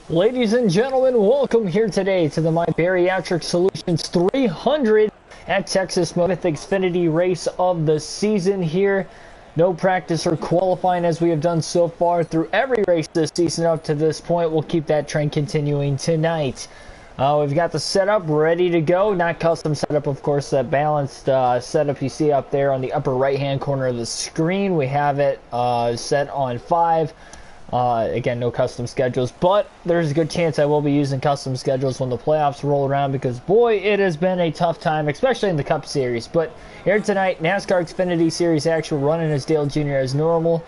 Ladies and gentlemen, welcome here today to the My Bariatric Solutions 300 at Texas with Xfinity race of the season here. No practice or qualifying as we have done so far through every race this season up to this point. We'll keep that trend continuing tonight. We've got the setup ready to go. Not custom setup, of course, that balanced setup you see up there on the upper right hand corner of the screen. We have it set on 5. Again, no custom schedules, but there's a good chance I will be using custom schedules when the playoffs roll around because, boy, it has been a tough time, especially in the Cup Series. But here tonight, NASCAR Xfinity Series actual running as Dale Jr. as normal.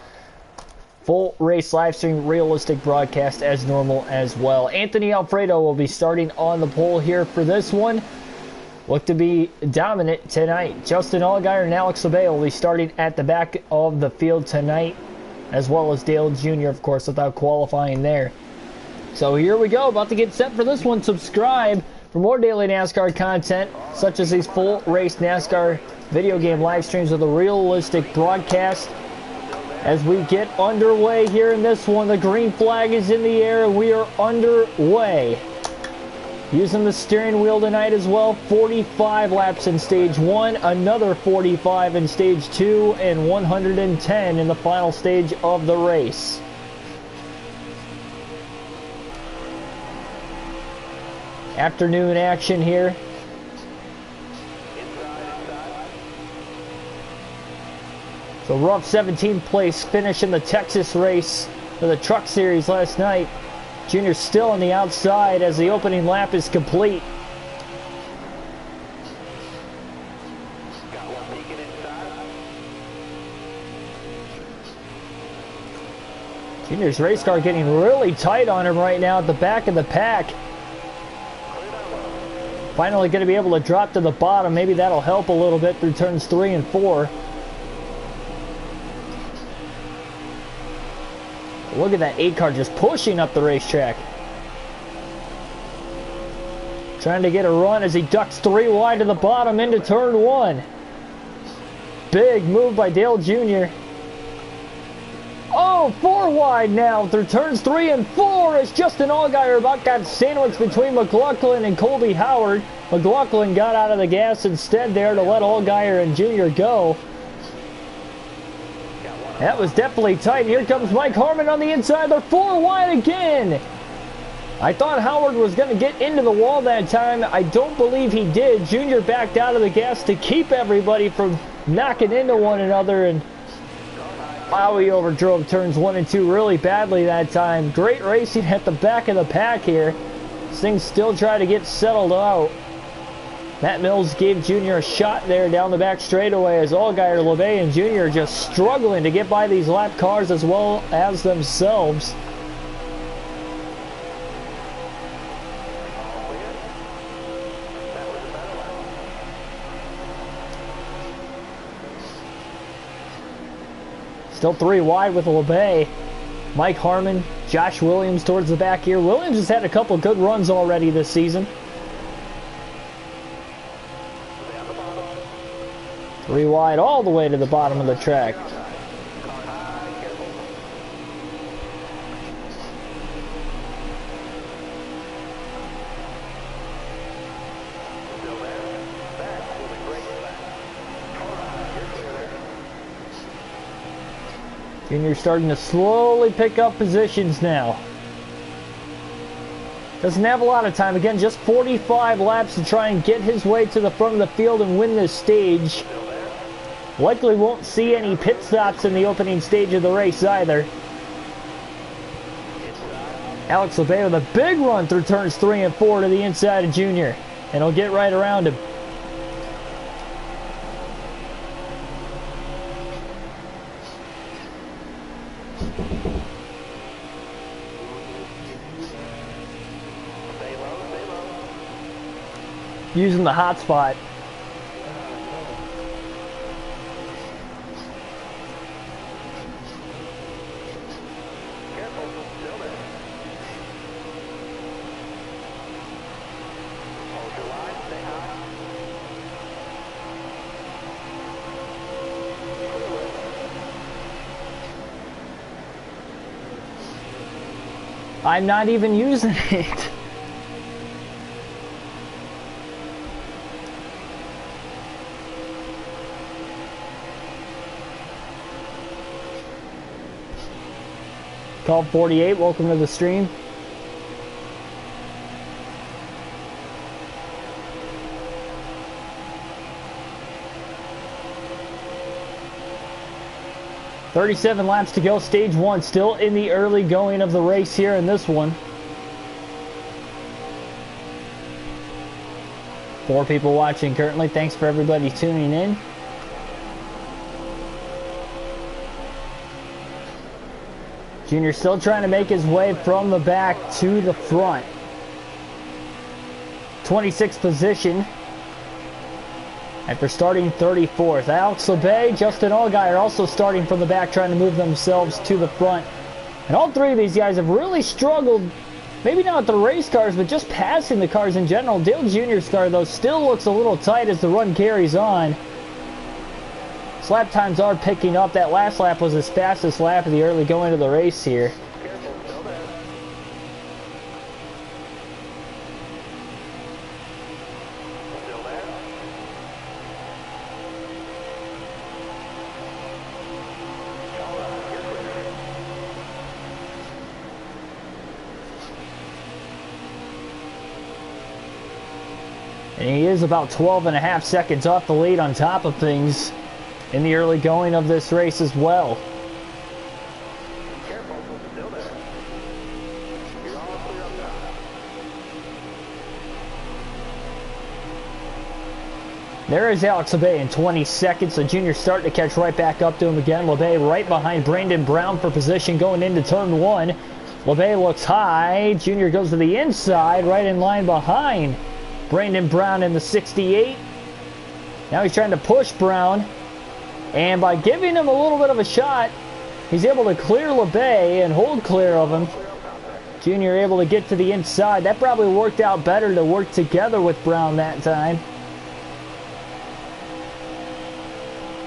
Full race live stream, realistic broadcast as normal as well. Anthony Alfredo will be starting on the pole here for this one. Look to be dominant tonight. Justin Allgaier and Alex Labbe will be starting at the back of the field tonight, as well as Dale Jr., of course, without qualifying there. So here we go, about to get set for this one. Subscribe for more daily NASCAR content, such as these full race NASCAR video game live streams with a realistic broadcast. As we get underway here in this one, the green flag is in the air and we are underway. Using the steering wheel tonight as well. 45 laps in stage 1, another 45 in stage 2, and 110 in the final stage of the race. Afternoon action here. So rough 17th place finish in the Texas race for the Truck Series last night. Junior still on the outside as the opening lap is complete. Junior's race car getting really tight on him right now at the back of the pack. Finally going to be able to drop to the bottom. Maybe that'll help a little bit through turns 3 and 4. Look at that 8 car just pushing up the racetrack. Trying to get a run as he ducks 3 wide to the bottom into turn 1. Big move by Dale Jr. Oh, 4 wide now through turns 3 and 4 as Justin Allgaier about got sandwiched between McLaughlin and Colby Howard. McLaughlin got out of the gas instead there to let Allgaier and Jr. go. That was definitely tight. Here comes Mike Harmon on the inside. They're 4 wide again. I thought Howard was going to get into the wall that time. I don't believe he did. Junior backed out of the gas to keep everybody from knocking into one another. And wow, he overdrove turns 1 and 2 really badly that time. Great racing at the back of the pack here. This thing still trying to get settled out. Matt Mills gave Junior a shot there down the back straightaway as Allgaier, Labbe, and Junior just struggling to get by these lap cars as well as themselves. Still 3 wide with Labbe. Mike Harmon, Josh Williams towards the back here. Williams has had a couple good runs already this season. 3 wide all the way to the bottom of the track. Junior starting to slowly pick up positions now. Doesn't have a lot of time. Again, just 45 laps to try and get his way to the front of the field and win this stage. Likely won't see any pit stops in the opening stage of the race either. Alex Labbe with a big run through turns 3 and 4 to the inside of Junior. And he'll get right around him. Using the hot spot. I'm not even using it. Call 48, welcome to the stream. "37 laps to go, stage 1, still in the early going of the race here in this one. 4 people watching currently. Thanks for everybody tuning in. Junior still trying to make his way from the back to the front. 26th position after starting 34th. Alex LeBay, Justin Allgaier also starting from the back, trying to move themselves to the front. And all 3 of these guys have really struggled, maybe not the race cars, but just passing the cars in general. Dale Jr.'s car, though, still looks a little tight as the run carries on. His lap times are picking up. That last lap was his fastest lap of the early going of the race here. And he is about 12.5 seconds off the lead on top of things in the early going of this race as well. There is Alex LeBay in 20 seconds. The junior starting to catch right back up to him again. LeBay right behind Brandon Brown for position going into turn 1. LeBay looks high. Junior goes to the inside, right in line behind Brandon Brown in the 68. Now he's trying to push Brown, and by giving him a little bit of a shot, he's able to clear LeBay and hold clear of him. Junior able to get to the inside. That probably worked out better to work together with Brown that time.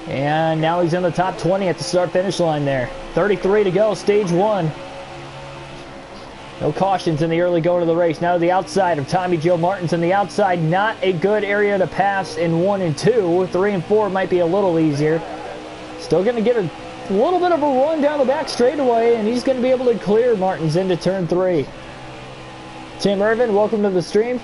And now he's in the top 20 at the start-finish line there. 33 to go, stage 1. No cautions in the early going of the race. Now to the outside of Tommy Joe Martins in the outside. Not a good area to pass in 1 and 2. 3 and 4 might be a little easier. Still going to get a little bit of a run down the back straightaway, and he's going to be able to clear Martins into turn 3. Tim Irvin, welcome to the stream.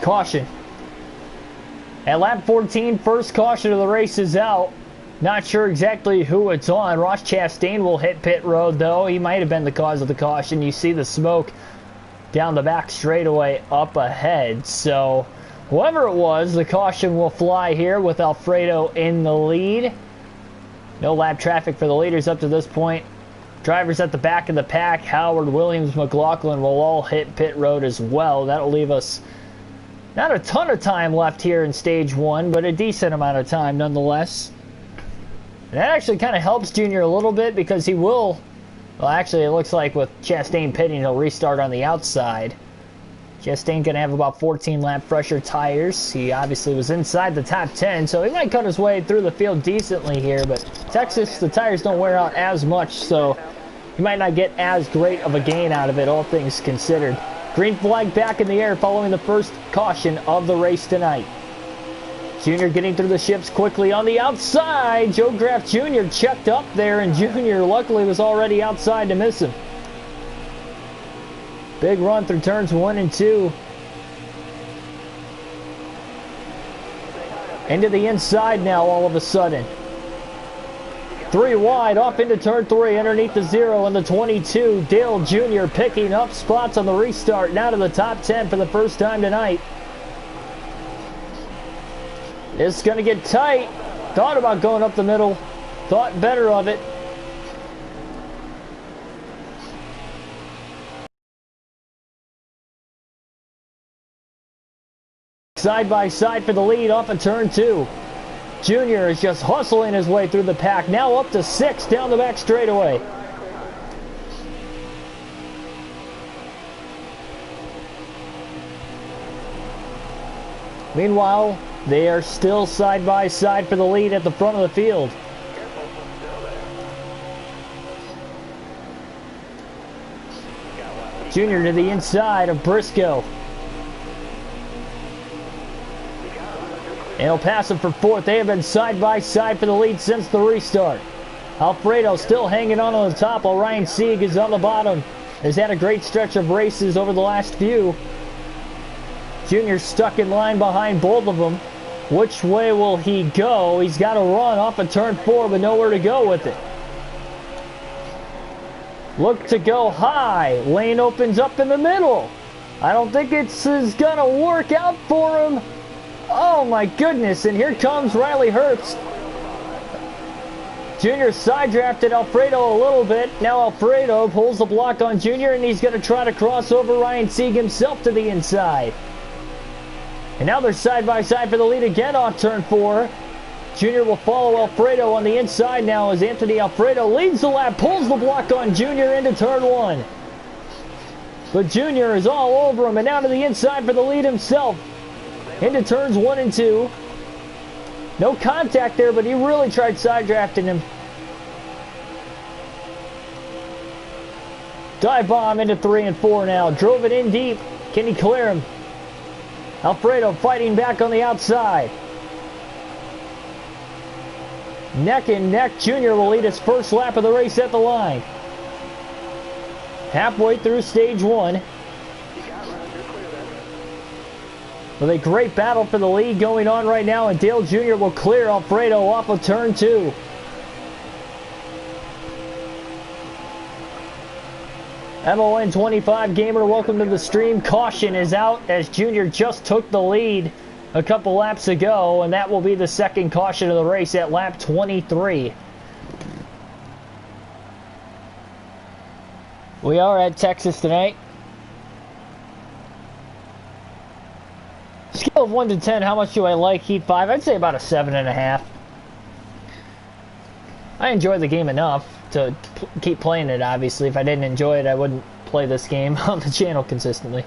Caution. At lap 14, first caution of the race is out. Not sure exactly who it's on. Ross Chastain will hit pit road, though. He might have been the cause of the caution. You see the smoke down the back straightaway up ahead. So, whoever it was, the caution will fly here with Alfredo in the lead. No lap traffic for the leaders up to this point. Drivers at the back of the pack, Howard, Williams, McLaughlin, will all hit pit road as well. That'll leave us not a ton of time left here in stage 1, but a decent amount of time nonetheless. And that actually kind of helps Junior a little bit because he will, well, actually it looks like with Chastain pitting, he'll restart on the outside. Chastain going to have about 14 lap fresher tires. He obviously was inside the top 10, so he might cut his way through the field decently here, but Texas, the tires don't wear out as much, so he might not get as great of a gain out of it, all things considered. Green flag back in the air following the first caution of the race tonight. Junior getting through the ships quickly on the outside. Joe Graff Jr. checked up there, and Junior luckily was already outside to miss him. Big run through turns 1 and 2. Into the inside now all of a sudden. 3 wide, off into turn 3, underneath the 0 and the 22. Dale Jr. picking up spots on the restart, now to the top 10 for the first time tonight. It's going to get tight. Thought about going up the middle, thought better of it. Side by side for the lead off of turn 2. Junior is just hustling his way through the pack. Now up to 6 down the back straightaway. Meanwhile, they are still side by side for the lead at the front of the field. Junior to the inside of Briscoe. And he'll pass him for fourth. They have been side by side for the lead since the restart. Alfredo still hanging on the top while Ryan Sieg is on the bottom. Has had a great stretch of races over the last few. Junior stuck in line behind both of them. Which way will he go? He's got to run off of turn 4, but nowhere to go with it. Look to go high. Lane opens up in the middle. I don't think it's going to work out for him. Oh my goodness, and here comes Riley Herbst. Junior side drafted Alfredo a little bit. Now Alfredo pulls the block on Junior, and he's going to try to cross over Ryan Sieg himself to the inside. And now they're side by side for the lead again on turn 4. Junior will follow Alfredo on the inside now as Anthony Alfredo leads the lap, pulls the block on Junior into turn 1. But Junior is all over him, and now to the inside for the lead himself. Into turns 1 and 2. No contact there, but he really tried side drafting him. Dive bomb into 3 and 4 now. Drove it in deep. Can he clear him? Alfredo fighting back on the outside. Neck and neck, Junior will lead his first lap of the race at the line. Halfway through stage 1. With a great battle for the lead going on right now, and Dale Jr. will clear Alfredo off of turn 2. MON25 Gamer, welcome to the stream. Caution is out as Junior just took the lead a couple laps ago, and that will be the second caution of the race at lap 23. We are at Texas tonight. Scale of 1 to 10, how much do I like Heat 5? I'd say about a 7.5. I enjoy the game enough to keep playing it, obviously. If I didn't enjoy it, I wouldn't play this game on the channel consistently.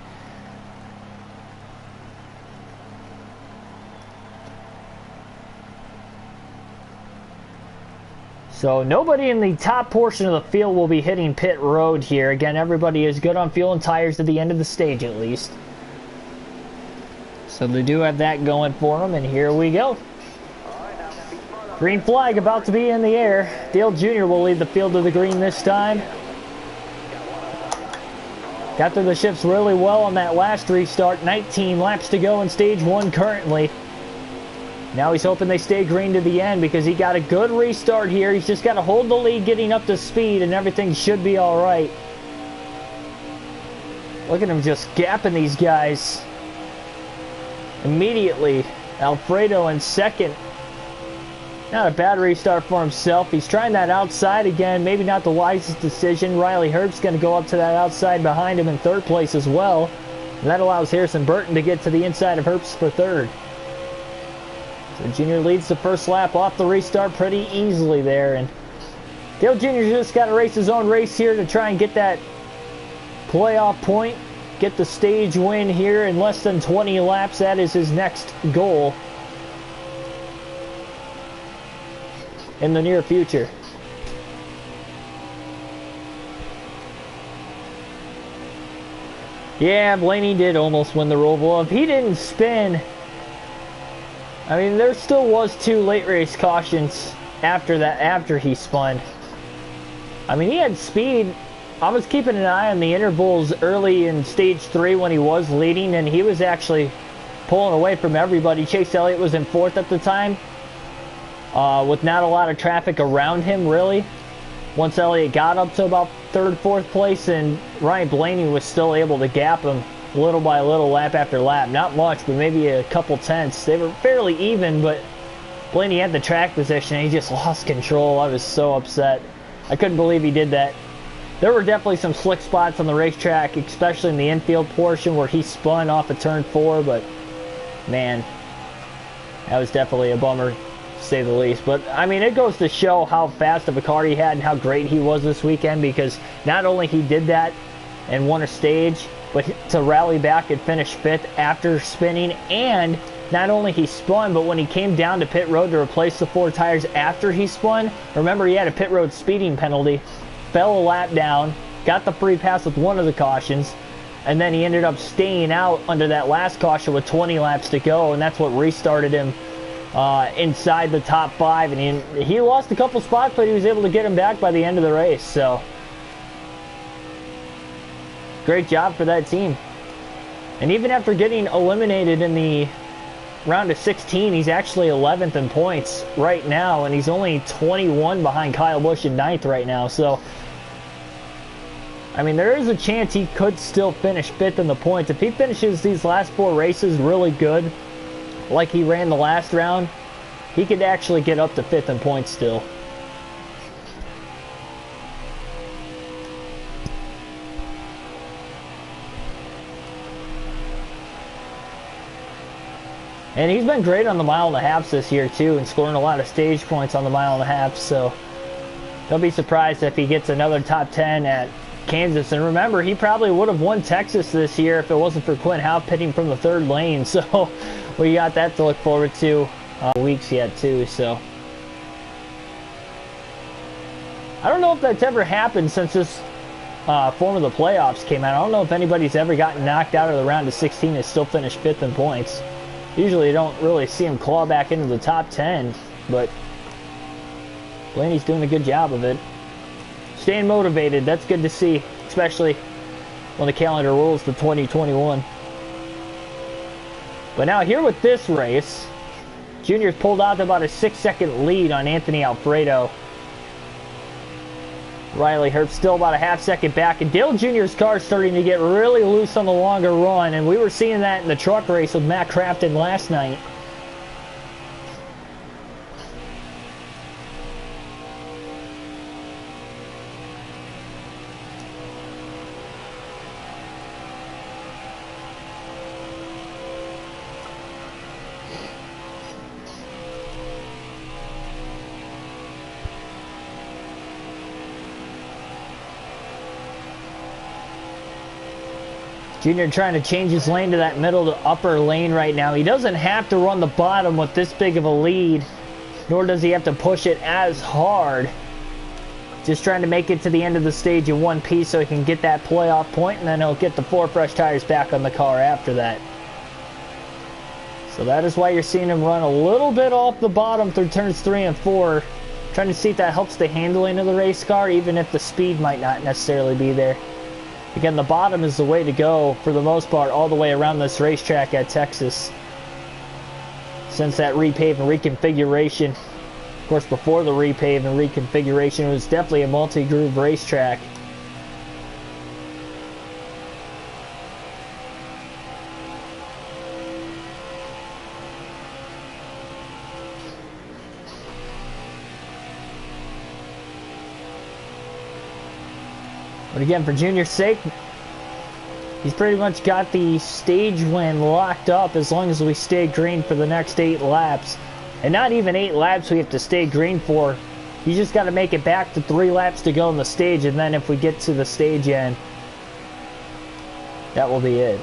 So nobody in the top portion of the field will be hitting pit road here. Again, everybody is good on fuel and tires at the end of the stage at least. So they do have that going for them, and here we go. Green flag about to be in the air. Dale Jr. will lead the field to the green this time. Got through the shifts really well on that last restart. 19 laps to go in stage 1 currently. Now he's hoping they stay green to the end because he got a good restart here. He's just got to hold the lead getting up to speed, and everything should be all right. Look at him just gapping these guys. Immediately, Alfredo in second. Not a bad restart for himself. He's trying that outside again. Maybe not the wisest decision. Riley Herbst's going to go up to that outside behind him in third place as well. And that allows Harrison Burton to get to the inside of Herbst for third. So Junior leads the first lap off the restart pretty easily there. And Dale Jr. just got to race his own race here to try and get that playoff point. Get the stage win here in less than 20 laps. That is his next goal in the near future. Yeah, Blaney did almost win the Roval. If he didn't spin, I mean, there still was 2 late race cautions after that, after he spun. I mean, he had speed. I was keeping an eye on the intervals early in stage 3 when he was leading, and he was actually pulling away from everybody. Chase Elliott was in 4th at the time, with not a lot of traffic around him, really. Once Elliott got up to about 3rd, 4th place, and Ryan Blaney was still able to gap him little by little, lap after lap. Not much, but maybe a couple tenths. They were fairly even, but Blaney had the track position, and he just lost control. I was so upset. I couldn't believe he did that. There were definitely some slick spots on the racetrack, especially in the infield portion where he spun off of turn 4, but man, that was definitely a bummer, to say the least. But I mean, it goes to show how fast of a car he had and how great he was this weekend, because not only he did that and won a stage, but to rally back and finish 5th after spinning. And not only he spun, but when he came down to pit road to replace the 4 tires after he spun, remember he had a pit road speeding penalty, fell a lap down, got the free pass with one of the cautions, and then he ended up staying out under that last caution with 20 laps to go, and that's what restarted him inside the top 5. And he lost a couple spots, but he was able to get him back by the end of the race. So great job for that team. And even after getting eliminated in the round of 16, he's actually 11th in points right now, and he's only 21 behind Kyle Busch in 9th right now. So I mean, there is a chance he could still finish 5th in the points. If he finishes these last 4 races really good, like he ran the last round, he could actually get up to 5th in points still. And he's been great on the mile and a half this year too, and scoring a lot of stage points on the mile and a half. So don't be surprised if he gets another top 10 at Kansas. And remember, he probably would have won Texas this year if it wasn't for Quinn Houff pitting from the 3rd lane. So we got that to look forward to weeks yet too. So I don't know if that's ever happened since this form of the playoffs came out. I don't know if anybody's ever gotten knocked out of the round of 16 and still finished 5th in points. Usually you don't really see him claw back into the top 10, but Blaney's doing a good job of it. Staying motivated, that's good to see, especially when the calendar rolls to 2021. But now here with this race, Junior's pulled out to about a 6-second lead on Anthony Alfredo. Riley Herbst still about a half-second back, and Dale Jr.'s car is starting to get really loose on the longer run, and we were seeing that in the truck race with Matt Crafton last night. Junior trying to change his lane to that middle to upper lane right now. He doesn't have to run the bottom with this big of a lead, nor does he have to push it as hard. Just trying to make it to the end of the stage in one piece so he can get that playoff point, and then he'll get the 4 fresh tires back on the car after that. So that is why you're seeing him run a little bit off the bottom through turns 3 and 4. Trying to see if that helps the handling of the race car, even if the speed might not necessarily be there. Again, the bottom is the way to go for the most part all the way around this racetrack at Texas. Since that repave and reconfiguration, of course before the repave and reconfiguration, it was definitely a multi-groove racetrack. But again, for Junior's sake, he's pretty much got the stage win locked up as long as we stay green for the next 8 laps. And not even 8 laps we have to stay green for. You just got to make it back to 3 laps to go in the stage, and then if we get to the stage end, that will be it.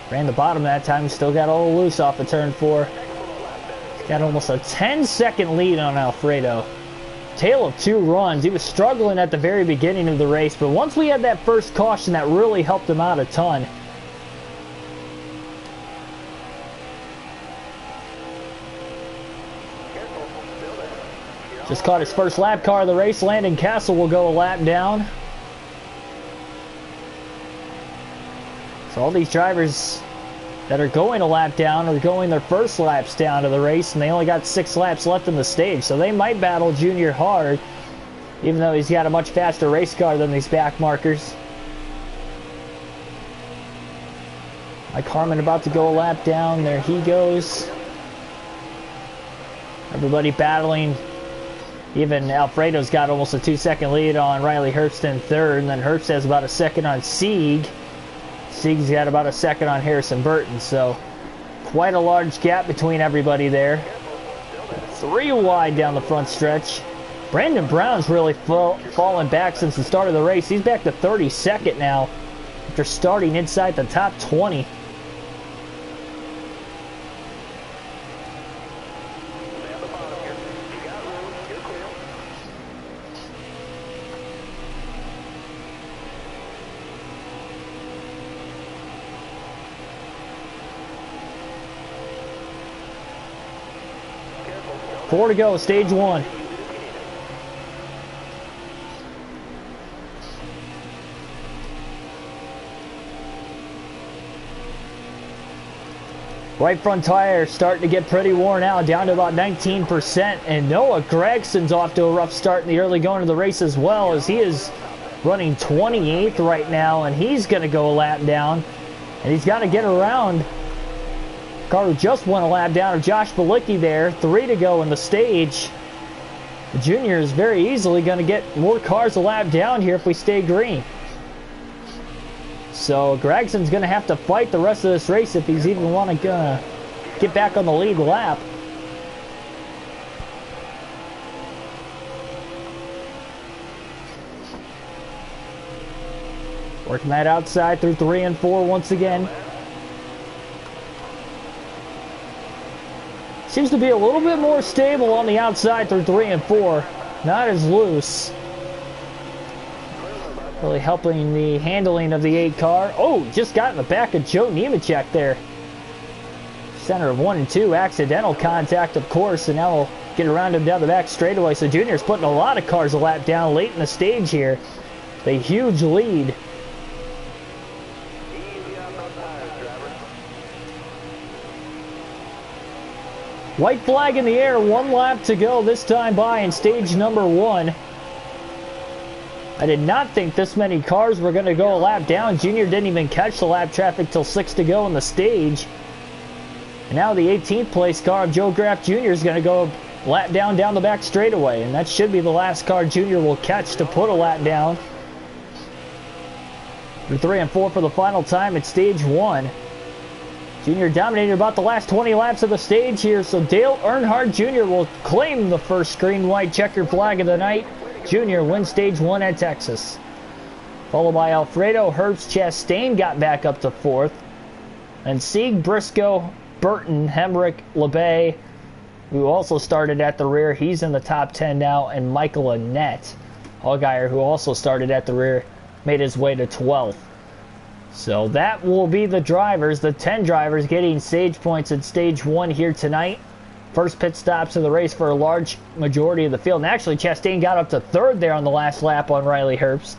Ran the bottom that time, still got a little loose off of turn 4. Got almost a 10-second lead on Alfredo. Tale of 2 runs. He was struggling at the very beginning of the race, but once we had that first caution, that really helped him out a ton. Just caught his first lap car of the race. Landon Castle will go a lap down. So all these drivers that are going a lap down are going their first laps down to the race, and they only got 6 laps left in the stage. So they might battle Junior hard, even though he's got a much faster race car than these back markers. Mike Harmon about to go a lap down. There he goes. Everybody battling. Even Alfredo's got almost a 2-second lead on Riley Herbst in 3rd, and then Herbst has about a second on Sieg. Sieg's got about a second on Harrison Burton, so quite a large gap between everybody there. 3 wide down the front stretch. Brandon Brown's really fallen back since the start of the race. He's back to 32nd now after starting inside the top 20. Four to go, stage one. Right front tire starting to get pretty worn out, down to about 19%. And Noah Gregson's off to a rough start in the early going of the race as well, as he is running 28th right now, and he's going to go a lap down. And he's got to get around car who just won a lap down of Josh Balicki there. 3 to go in the stage. The junior is very easily going to get more cars a lap down here if we stay green. So Gregson's going to have to fight the rest of this race if he's even want to get back on the lead lap. Working that outside through 3 and 4 once again. Seems to be a little bit more stable on the outside through 3 and 4. Not as loose. Really helping the handling of the 8 car. Oh, just got in the back of Joe Nemechek there. Center of 1 and 2. Accidental contact, of course, and now we'll get around him down the back straightaway. So Junior's putting a lot of cars a lap down late in the stage here. A huge lead. White flag in the air, 1 lap to go this time by in stage number 1. I did not think this many cars were going to go a lap down. Junior didn't even catch the lap traffic till 6 to go in the stage. And now the 18th place car of Joe Graff Jr. is going to go lap down the back straightaway. And that should be the last car Junior will catch to put a lap down. Through 3 and 4 for the final time at stage 1. Junior dominated about the last 20 laps of the stage here, so Dale Earnhardt Jr. will claim the first green-white checkered flag of the night. Junior wins stage 1 at Texas. Followed by Alfredo Herbst Chastain got back up to 4th. And Sieg, Briscoe, Burton, Hemrick, LeBay, who also started at the rear, he's in the top 10 now. And Michael Annett, Allgaier, who also started at the rear, made his way to 12th. So that will be the drivers, the 10 drivers getting stage points in stage 1 here tonight. First pit stops of the race for a large majority of the field. And actually, Chastain got up to 3rd there on the last lap on Riley Herbst.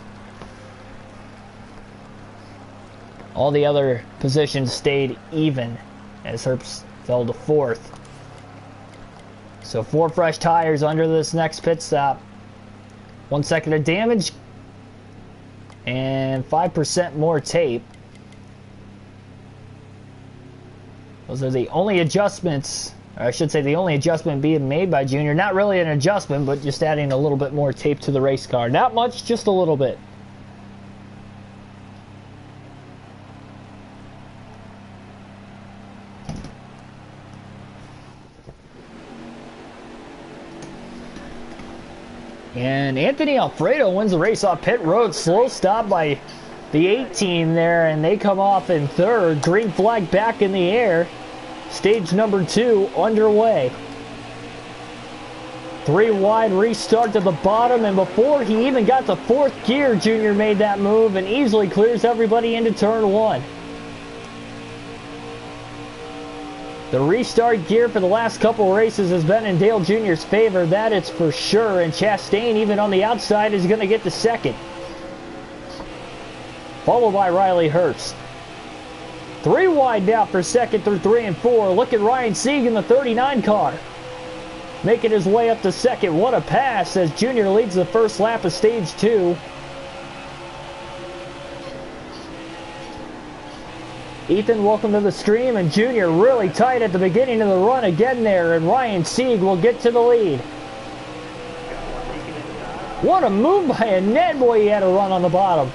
All the other positions stayed even as Herbst fell to 4th. So 4 fresh tires under this next pit stop. 1 second of damage. And 5% more tape. Those are the only adjustments, or I should say the only adjustment being made by Junior. Not really an adjustment, but just adding a little bit more tape to the race car. Not much, just a little bit. And Anthony Alfredo wins the race off pit road. Slow stop by the 18 there, and they come off in 3rd. Green flag back in the air. Stage number 2 underway. 3 wide restart to the bottom, and before he even got to 4th gear, Junior made that move and easily clears everybody into turn 1. The restart gear for the last couple races has been in Dale Jr.'s favor, that it's for sure, and Chastain, even on the outside, is going to get to 2nd. Followed by Riley Herbst. 3 wide now for 2nd through 3 and 4. Look at Ryan Sieg in the 39 car. Making his way up to 2nd. What a pass as Junior leads the first lap of stage 2. Ethan, welcome to the stream, and Junior really tight at the beginning of the run again there, and Ryan Sieg will get to the lead. What a move by Annett. Boy, he had a run on the bottom.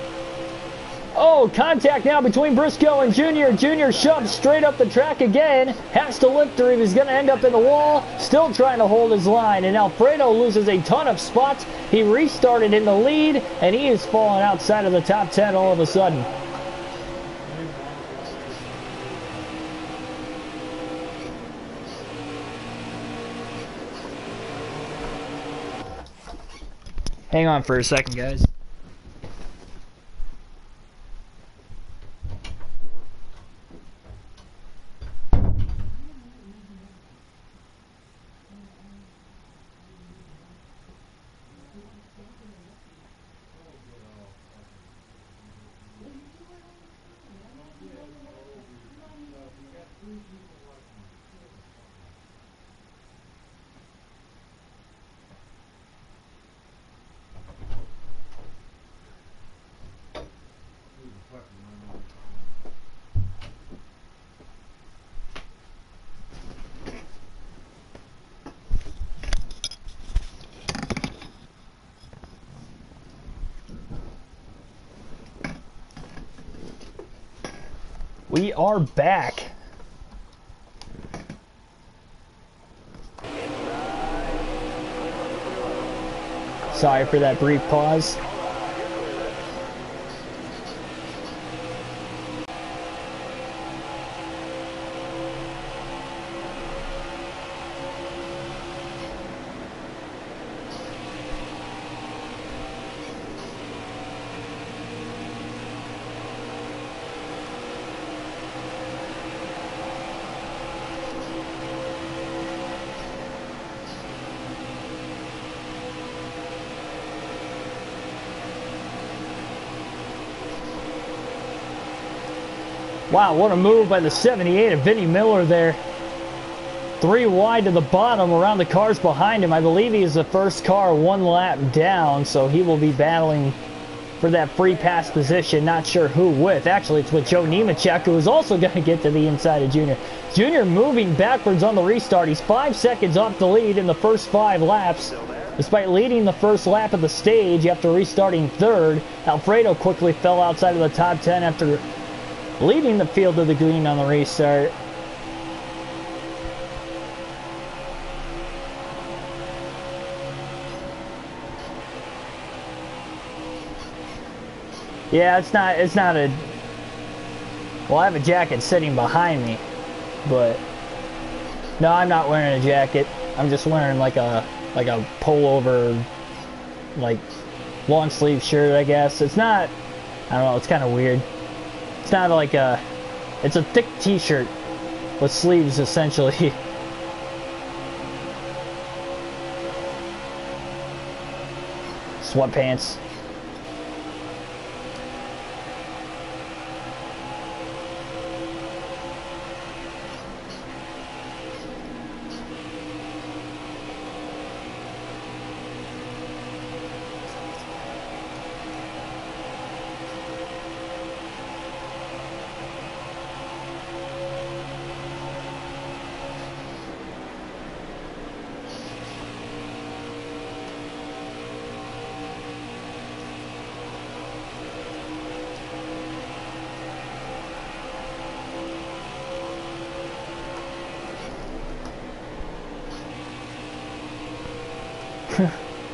Oh, contact now between Briscoe and Junior. Junior shoves straight up the track again. Has to lift her if he's going to end up in the wall. Still trying to hold his line. And Alfredo loses a ton of spots. He restarted in the lead, and he is falling outside of the top 10 all of a sudden. Hang on for a second, guys. We are back. Sorry for that brief pause. Wow, what a move by the 78 of Vinnie Miller there. 3 wide to the bottom around the cars behind him. I believe he is the first car 1 lap down, so he will be battling for that free pass position. Not sure who with. Actually, it's with Joe Nemechek, who is also going to get to the inside of Junior. Junior moving backwards on the restart. He's 5 seconds off the lead in the first 5 laps. Despite leading the first lap of the stage after restarting 3rd, Alfredo quickly fell outside of the top 10 after leading the field to the green on the restart. Yeah, it's not a, well, I have a jacket sitting behind me, but no, I'm not wearing a jacket. I'm just wearing like a pullover, like long sleeve shirt, I guess. It's not, I don't know, it's kind of weird. It's not like a, it's a thick t-shirt with sleeves essentially. Sweatpants.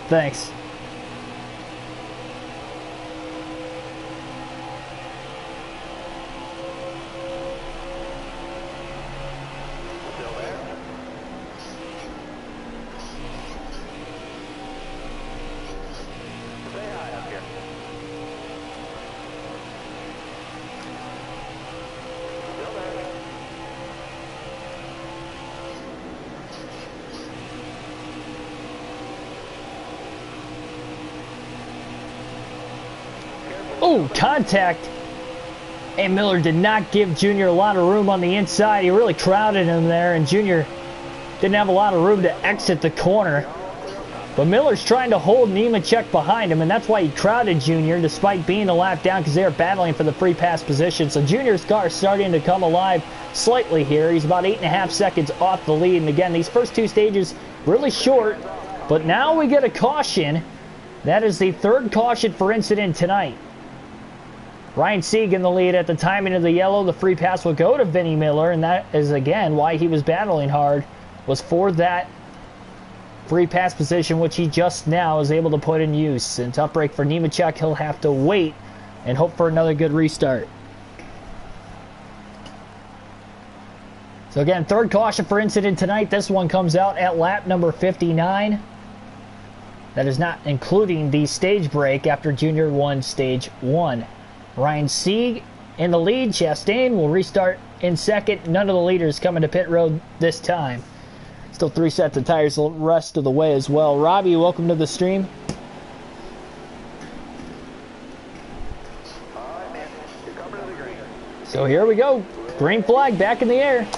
Thanks. Oh, contact. And Miller did not give Junior a lot of room on the inside. He really crowded him there, and Junior didn't have a lot of room to exit the corner. But Miller's trying to hold Nemechek behind him, and that's why he crowded Junior despite being a lap down, because they are battling for the free pass position. So Junior's car is starting to come alive slightly here. He's about 8.5 seconds off the lead. And again, these first 2 stages really short. But now we get a caution. That is the 3rd caution for incident tonight. Ryan Sieg in the lead at the timing of the yellow. The free pass will go to Vinnie Miller, and that is, again, why he was battling hard, was for that free pass position, which he just now is able to put in use. And tough break for Nemechek. He'll have to wait and hope for another good restart. So again, third caution for incident tonight. This one comes out at lap number 59. That is not including the stage break after Junior won stage 1. Ryan Sieg in the lead. Chastain will restart in second. None of the leaders coming to pit road this time. Still 3 sets of tires the rest of the way as well. Robbie, welcome to the stream. So here we go. Green flag back in the air.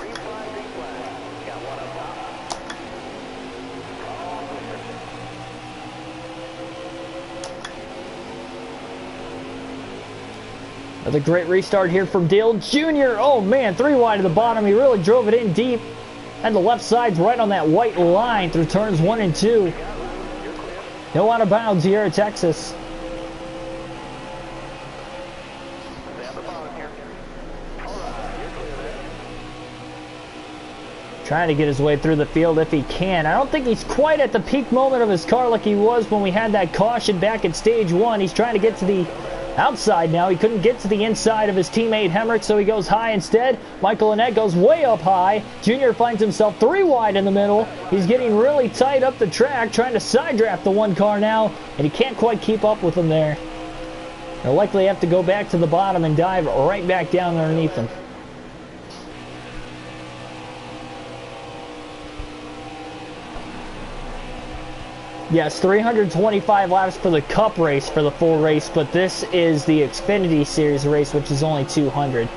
Another great restart here from Dale Jr. Oh man, 3 wide to the bottom. He really drove it in deep. And the left side's right on that white line through turns 1 and 2. No out of bounds here at Texas. Trying to get his way through the field if he can. I don't think he's quite at the peak moment of his car like he was when we had that caution back at stage 1. He's trying to get to the outside now. He couldn't get to the inside of his teammate Hemrick, so he goes high instead. Michael Annett goes way up high. Junior finds himself 3 wide in the middle. He's getting really tight up the track, trying to side draft the one car now, and he can't quite keep up with him there. They'll likely have to go back to the bottom and dive right back down underneath him. Yes, 325 laps for the Cup race for the full race, but this is the Xfinity Series race, which is only 200.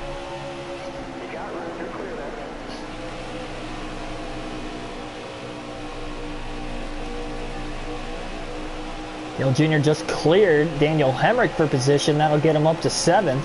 Dale Jr. just cleared Daniel Hemrick for position. That'll get him up to 7th.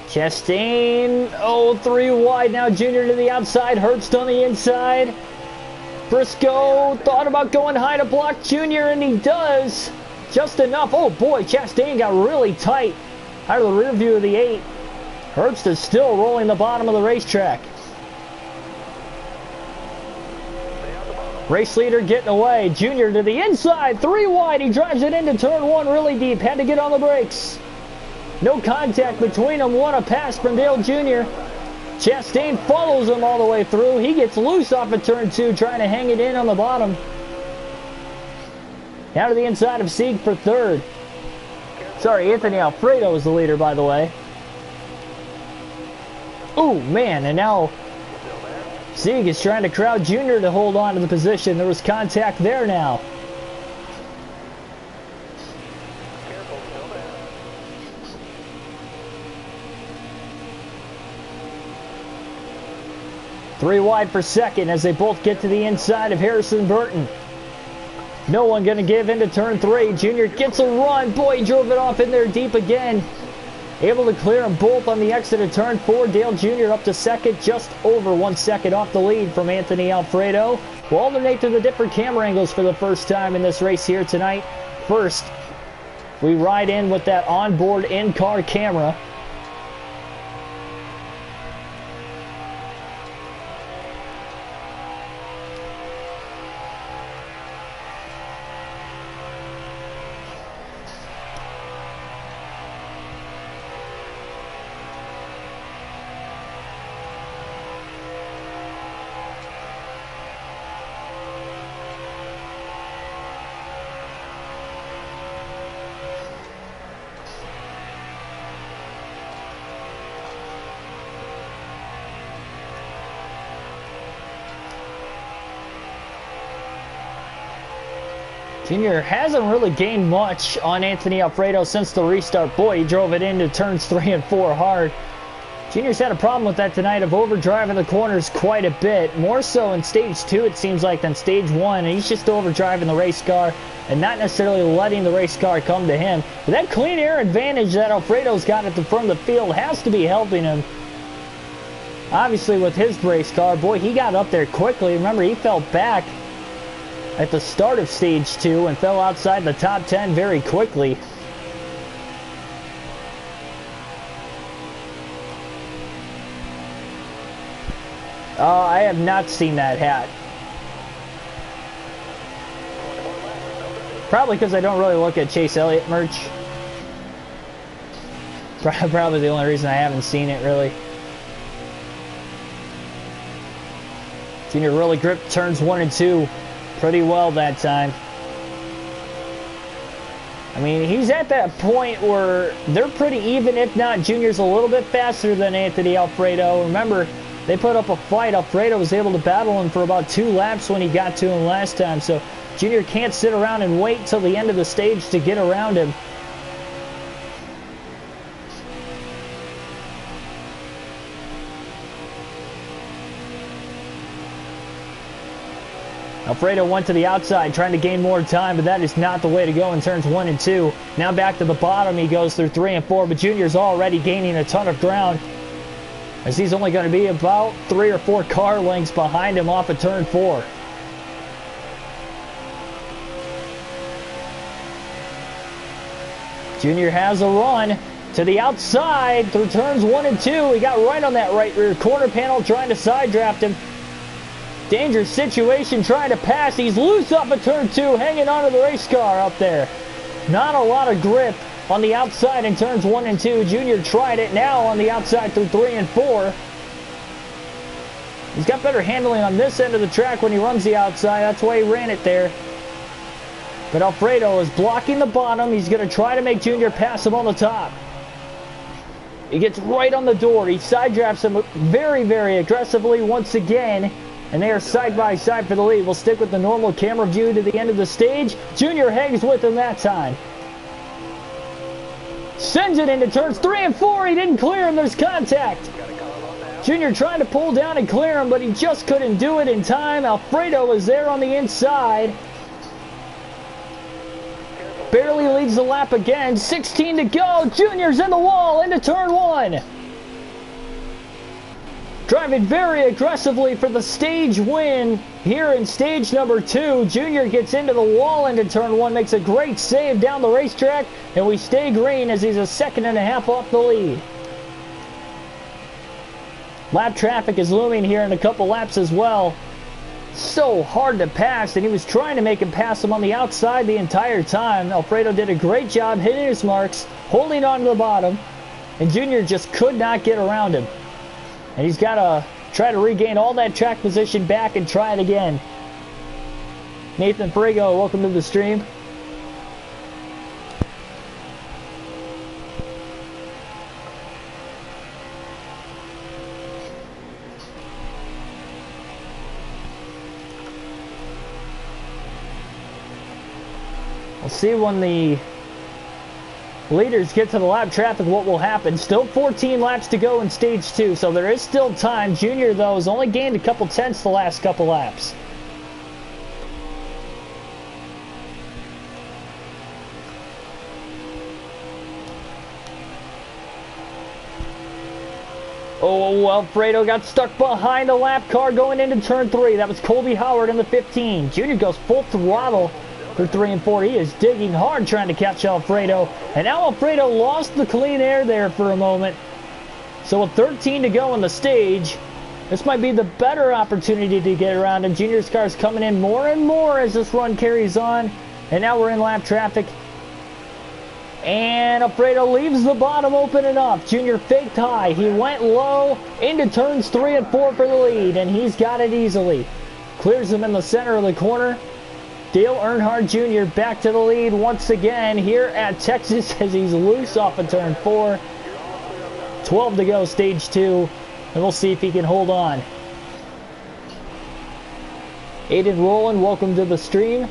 Chastain, 3 wide now. Junior to the outside. Herbst on the inside. Briscoe thought about going high to block Junior, and he does. Just enough. Oh boy, Chastain got really tight out of the rear view of the 8. Herbst is still rolling the bottom of the racetrack. Race leader getting away. Junior to the inside. 3 wide. He drives it into turn 1 really deep. Had to get on the brakes. No contact between them. What a pass from Dale Jr. Chastain follows him all the way through. He gets loose off of turn 2, trying to hang it in on the bottom. Now to the inside of Sieg for 3rd. Sorry, Anthony Alfredo is the leader, by the way. Oh, man, and now Sieg is trying to crowd Junior to hold on to the position. There was contact there now. Three wide for second as they both get to the inside of Harrison Burton. No one going to give into turn 3. Junior gets a run. Boy, he drove it off in there deep again. Able to clear them both on the exit of turn 4. Dale Jr. up to second, just over 1 second off the lead from Anthony Alfredo. We'll alternate to the different camera angles for the first time in this race here tonight. First, we ride in with that onboard in-car camera. Junior hasn't really gained much on Anthony Alfredo since the restart. Boy, he drove it into turns 3 and 4 hard. Junior's had a problem with that tonight of overdriving the corners quite a bit. More so in stage 2, it seems like, than stage 1. And he's just overdriving the race car and not necessarily letting the race car come to him. But that clean air advantage that Alfredo's got at the front of the field has to be helping him. Obviously, with his race car, boy, he got up there quickly. Remember, he fell back at the start of stage 2 and fell outside the top 10 very quickly. I have not seen that hat. Probably because I don't really look at Chase Elliott merch. Probably the only reason I haven't seen it, really. Junior really gripped turns 1 and 2 pretty well that time. I mean, he's at that point where they're pretty even, if not Junior's a little bit faster than Anthony Alfredo. Remember, they put up a fight. Alfredo was able to battle him for about 2 laps when he got to him last time. So Junior can't sit around and wait till the end of the stage to get around him. Alfredo went to the outside trying to gain more time, but that is not the way to go in turns 1 and 2. Now back to the bottom, he goes through 3 and 4, but Junior's already gaining a ton of ground, as he's only going to be about 3 or 4 car lengths behind him off of turn 4. Junior has a run to the outside through turns 1 and 2. He got right on that right rear corner panel trying to side draft him. Dangerous situation trying to pass. He's loose off of turn 2, hanging onto the race car up there. Not a lot of grip on the outside in turns 1 and 2. Junior tried it now on the outside through 3 and 4. He's got better handling on this end of the track when he runs the outside. That's why he ran it there. But Alfredo is blocking the bottom. He's going to try to make Junior pass him on the top. He gets right on the door. He side drafts him very, very aggressively once again. And they are side by side for the lead. We'll stick with the normal camera view to the end of the stage. Junior hangs with him that time. Sends it into turns 3 and 4. He didn't clear him. There's contact. Junior trying to pull down and clear him, but he just couldn't do it in time. Alfredo was there on the inside. Barely leads the lap again. 16 to go. Junior's in the wall into turn 1. Driving very aggressively for the stage win here in stage number 2. Junior gets into the wall into turn 1, makes a great save down the racetrack, and we stay green as he's a 1.5 seconds off the lead. Lap traffic is looming here in a couple laps as well. So hard to pass, and he was trying to make him pass him on the outside the entire time. Alfredo did a great job hitting his marks, holding on to the bottom, and Junior just could not get around him. And he's got to try to regain all that track position back and try it again. Nathan Frigo, welcome to the stream. We'll see when the leaders get to the lap traffic what will happen. Still 14 laps to go in stage 2, so there is still time. Junior, though, has only gained a couple tenths the last couple laps. Oh, Alfredo got stuck behind the lap car going into turn 3. That was Colby Howard in the 15. Junior goes full throttle for 3 and 4. He is digging hard trying to catch Alfredo. And now Alfredo lost the clean air there for a moment. So with 13 to go on the stage, this might be the better opportunity to get around him. Junior's car is coming in more and more as this run carries on. And now we're in lap traffic. And Alfredo leaves the bottom open enough. Junior faked high. He went low into turns 3 and 4 for the lead. And he's got it easily. Clears him in the center of the corner. Dale Earnhardt Jr. back to the lead once again here at Texas as he's loose off of turn 4. 12 to go, stage 2, and we'll see if he can hold on. Aiden Rowland, welcome to the stream.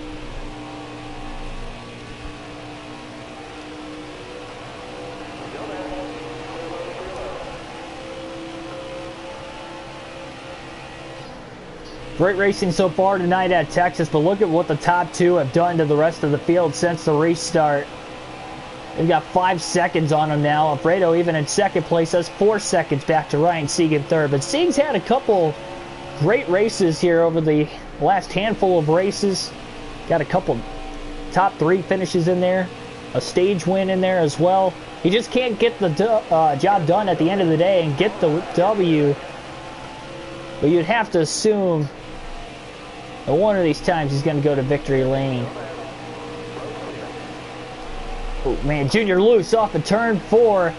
Great racing so far tonight at Texas, but look at what the top two have done to the rest of the field since the restart. They've got 5 seconds on them now. Alfredo, even in second place, has 4 seconds back to Ryan Sieg in third. But Sieg's had a couple great races here over the last handful of races. Got a couple top 3 finishes in there. A stage win in there as well. He just can't get the job done at the end of the day and get the W. But you'd have to assume that one of these times he's going to go to victory lane. Oh man, Junior loose off of turn 4.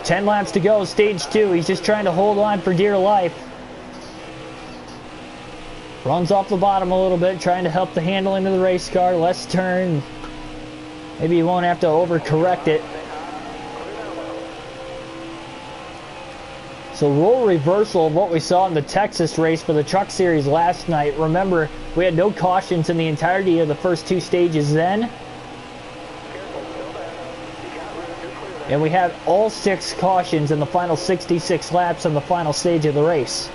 10 laps to go, stage 2. He's just trying to hold on for dear life. Runs off the bottom a little bit, trying to help the handling of the race car. Less turn. Maybe you won't have to overcorrect it. So role reversal of what we saw in the Texas race for the Truck Series last night. Remember, we had no cautions in the entirety of the first 2 stages then. And we had all 6 cautions in the final 66 laps on the final stage of the race.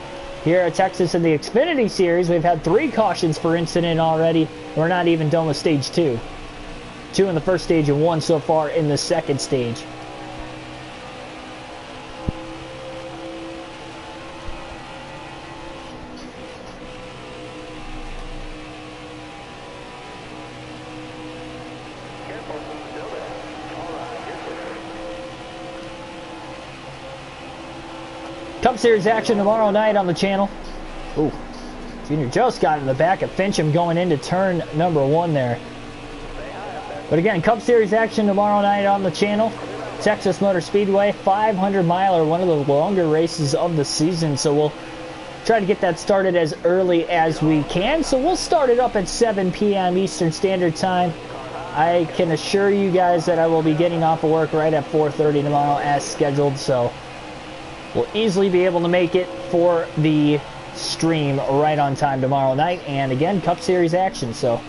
Here at Texas in the Xfinity Series, we've had 3 cautions per incident already. We're not even done with stage 2. 2 in the first stage and 1 so far in the second stage. Cup Series action tomorrow night on the channel. Ooh, Junior just got in the back of Fincham going into turn number 1 there. But again, Cup Series action tomorrow night on the channel. Texas Motor Speedway, 500-miler, one of the longer races of the season. So we'll try to get that started as early as we can. So we'll start it up at 7 p.m. Eastern Standard Time. I can assure you guys that I will be getting off of work right at 4:30 tomorrow as scheduled. So we'll easily be able to make it for the stream right on time tomorrow night. And again, Cup Series action, so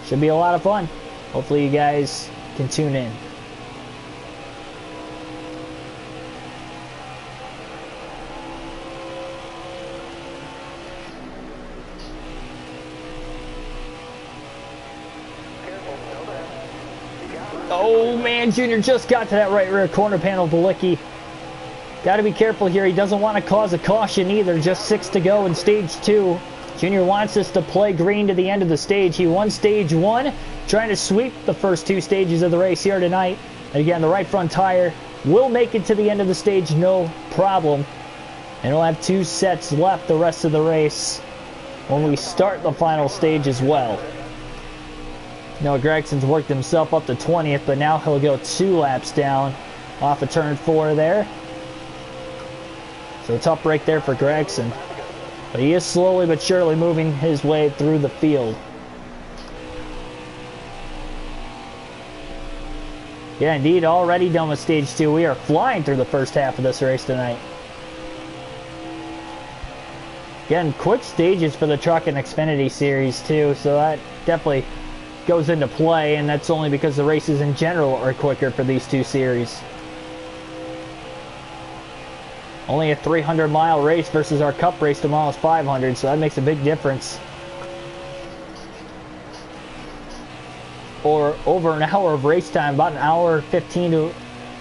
should be a lot of fun. Hopefully you guys can tune in. Oh man, Junior just got to that right rear corner panel, Balicki. Got to be careful here. He doesn't want to cause a caution either. Just 6 to go in stage 2. Junior wants us to play green to the end of the stage. He won stage 1, trying to sweep the first 2 stages of the race here tonight. And again, the right front tire will make it to the end of the stage, no problem. And we'll have 2 sets left the rest of the race when we start the final stage as well. Noah Gregson's worked himself up to 20th, but now he'll go 2 laps down off of turn 4 there. So a tough break there for Gregson. But he is slowly but surely moving his way through the field. Yeah, indeed, already done with stage 2. We are flying through the first half of this race tonight. Again, quick stages for the Truck and Xfinity Series too, so that definitely goes into play, and that's only because the races in general are quicker for these 2 series. Only a 300-mile race versus our Cup race tomorrow is 500, so that makes a big difference. Or over an hour of race time, about an hour 15 to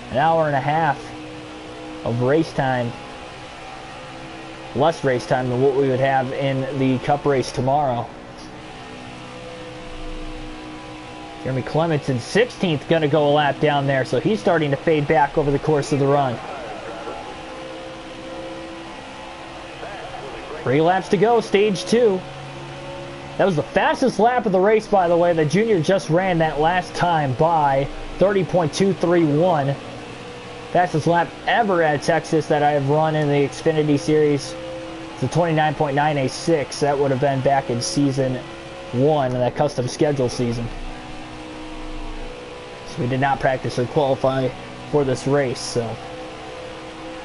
an hour and a half of race time. Less race time than what we would have in the Cup race tomorrow. Jeremy Clements in 16th going to go a lap down there, so he's starting to fade back over the course of the run. 3 laps to go, stage 2. That was the fastest lap of the race, by the way, that Junior just ran that last time by 30.231. Fastest lap ever at Texas that I have run in the Xfinity Series. It's a 29.986. That would have been back in season 1, that custom schedule season. So we did not practice or qualify for this race, so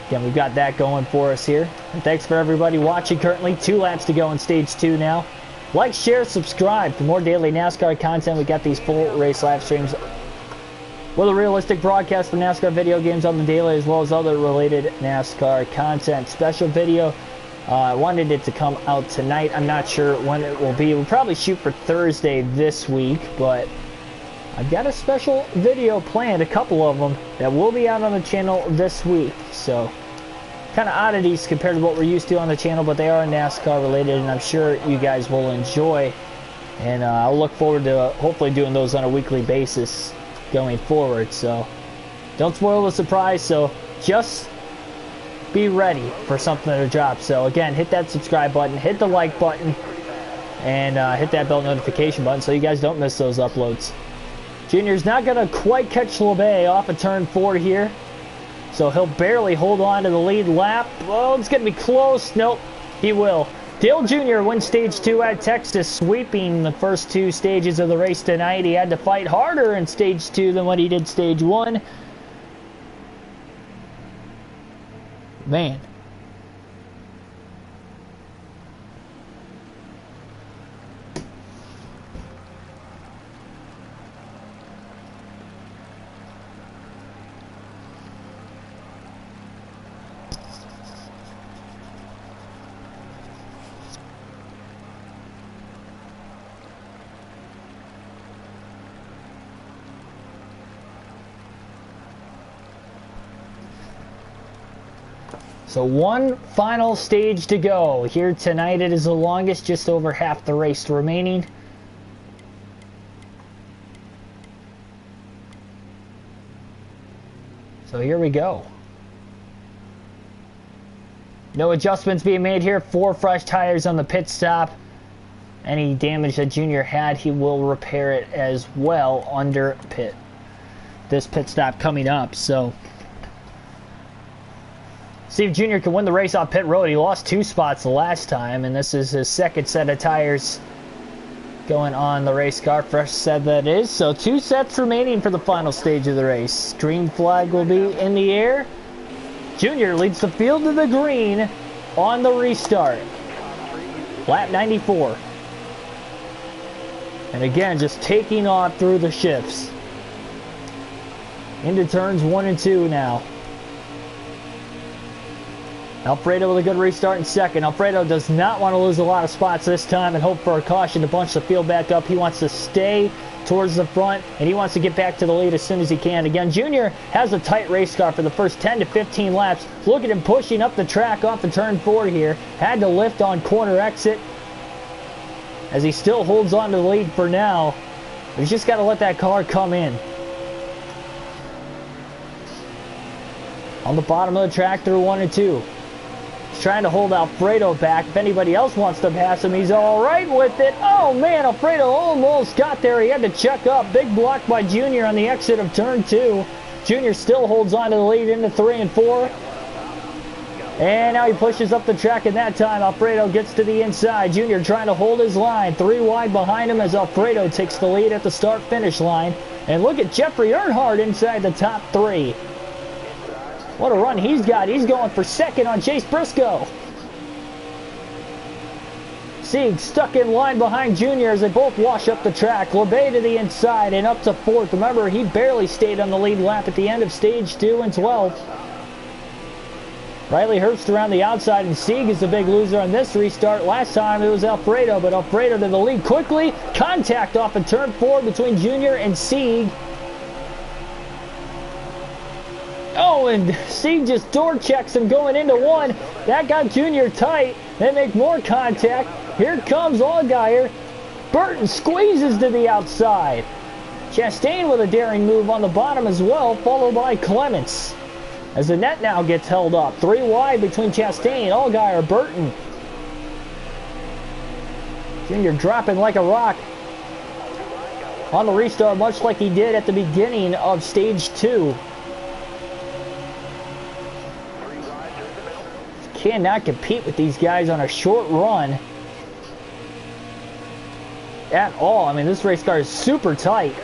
again, we've got that going for us here. And thanks for everybody watching currently. 2 laps to go in stage 2 now. Like, share, subscribe for more daily NASCAR content. We got these full race live streams with a realistic broadcast for NASCAR video games on the daily, as well as other related NASCAR content. Special video I wanted it to come out tonight. I'm not sure when it will be. We'll probably shoot for Thursday this week, but I've got a special video planned, a couple of them, that will be out on the channel this week. So, kind of oddities compared to what we're used to on the channel, but they are NASCAR related, and I'm sure you guys will enjoy. And I'll look forward to hopefully doing those on a weekly basis going forward. So, don't spoil the surprise. So, just be ready for something to drop. So again, hit that subscribe button, hit the like button, and hit that bell notification button so you guys don't miss those uploads. Junior's not going to quite catch LeBay off of turn 4 here. So he'll barely hold on to the lead lap. Oh, it's going to be close. Nope, he will. Dale Jr. wins stage 2 at Texas, sweeping the first 2 stages of the race tonight. He had to fight harder in stage 2 than what he did stage 1. Man. So one final stage to go. Here tonight it is the longest, just over half the race remaining. So here we go. No adjustments being made here. 4 fresh tires on the pit stop. Any damage that Junior had, he will repair it as well under this pit stop coming up. So see if Junior can win the race off pit road. He lost 2 spots the last time, and this is his second set of tires going on the race car. Fresh set that is. So 2 sets remaining for the final stage of the race. Green flag will be in the air. Junior leads the field to the green on the restart. Lap 94. And again, just taking off through the shifts. Into turns 1 and 2 now. Alfredo with a good restart in second. Alfredo does not want to lose a lot of spots this time and hope for a caution to bunch the field back up. He wants to stay towards the front, and he wants to get back to the lead as soon as he can. Again, Junior has a tight race car for the first 10 to 15 laps. Look at him pushing up the track off of turn 4 here. Had to lift on corner exit as he still holds on to the lead for now. He's just got to let that car come in. On the bottom of the track through 1 and 2. Trying to hold Alfredo back. If anybody else wants to pass him, he's all right with it. Oh man, Alfredo almost got there. He had to check up. Big block by Junior on the exit of turn 2. Junior still holds on to the lead into 3 and 4. And now he pushes up the track, and that time Alfredo gets to the inside. Junior trying to hold his line. 3 wide behind him as Alfredo takes the lead at the start-finish line. And look at Jeffrey Earnhardt inside the top 3. What a run he's got. He's going for second on Chase Briscoe. Sieg stuck in line behind Junior as they both wash up the track. LeBay to the inside and up to 4th. Remember, he barely stayed on the lead lap at the end of stage 2 and 12. Riley Herbst around the outside, and Sieg is the big loser on this restart. Last time it was Alfredo, but Alfredo to the lead quickly. Contact off of turn 4 between Junior and Sieg. Oh, and Sieg just door checks him going into 1. That got Junior tight. They make more contact. Here comes Allgaier. Burton squeezes to the outside. Chastain with a daring move on the bottom as well, followed by Clements. As the net now gets held up. 3 wide between Chastain, Allgaier, Burton. Junior dropping like a rock on the restart, much like he did at the beginning of stage 2. Cannot compete with these guys on a short run at all. I mean, this race car is super tight.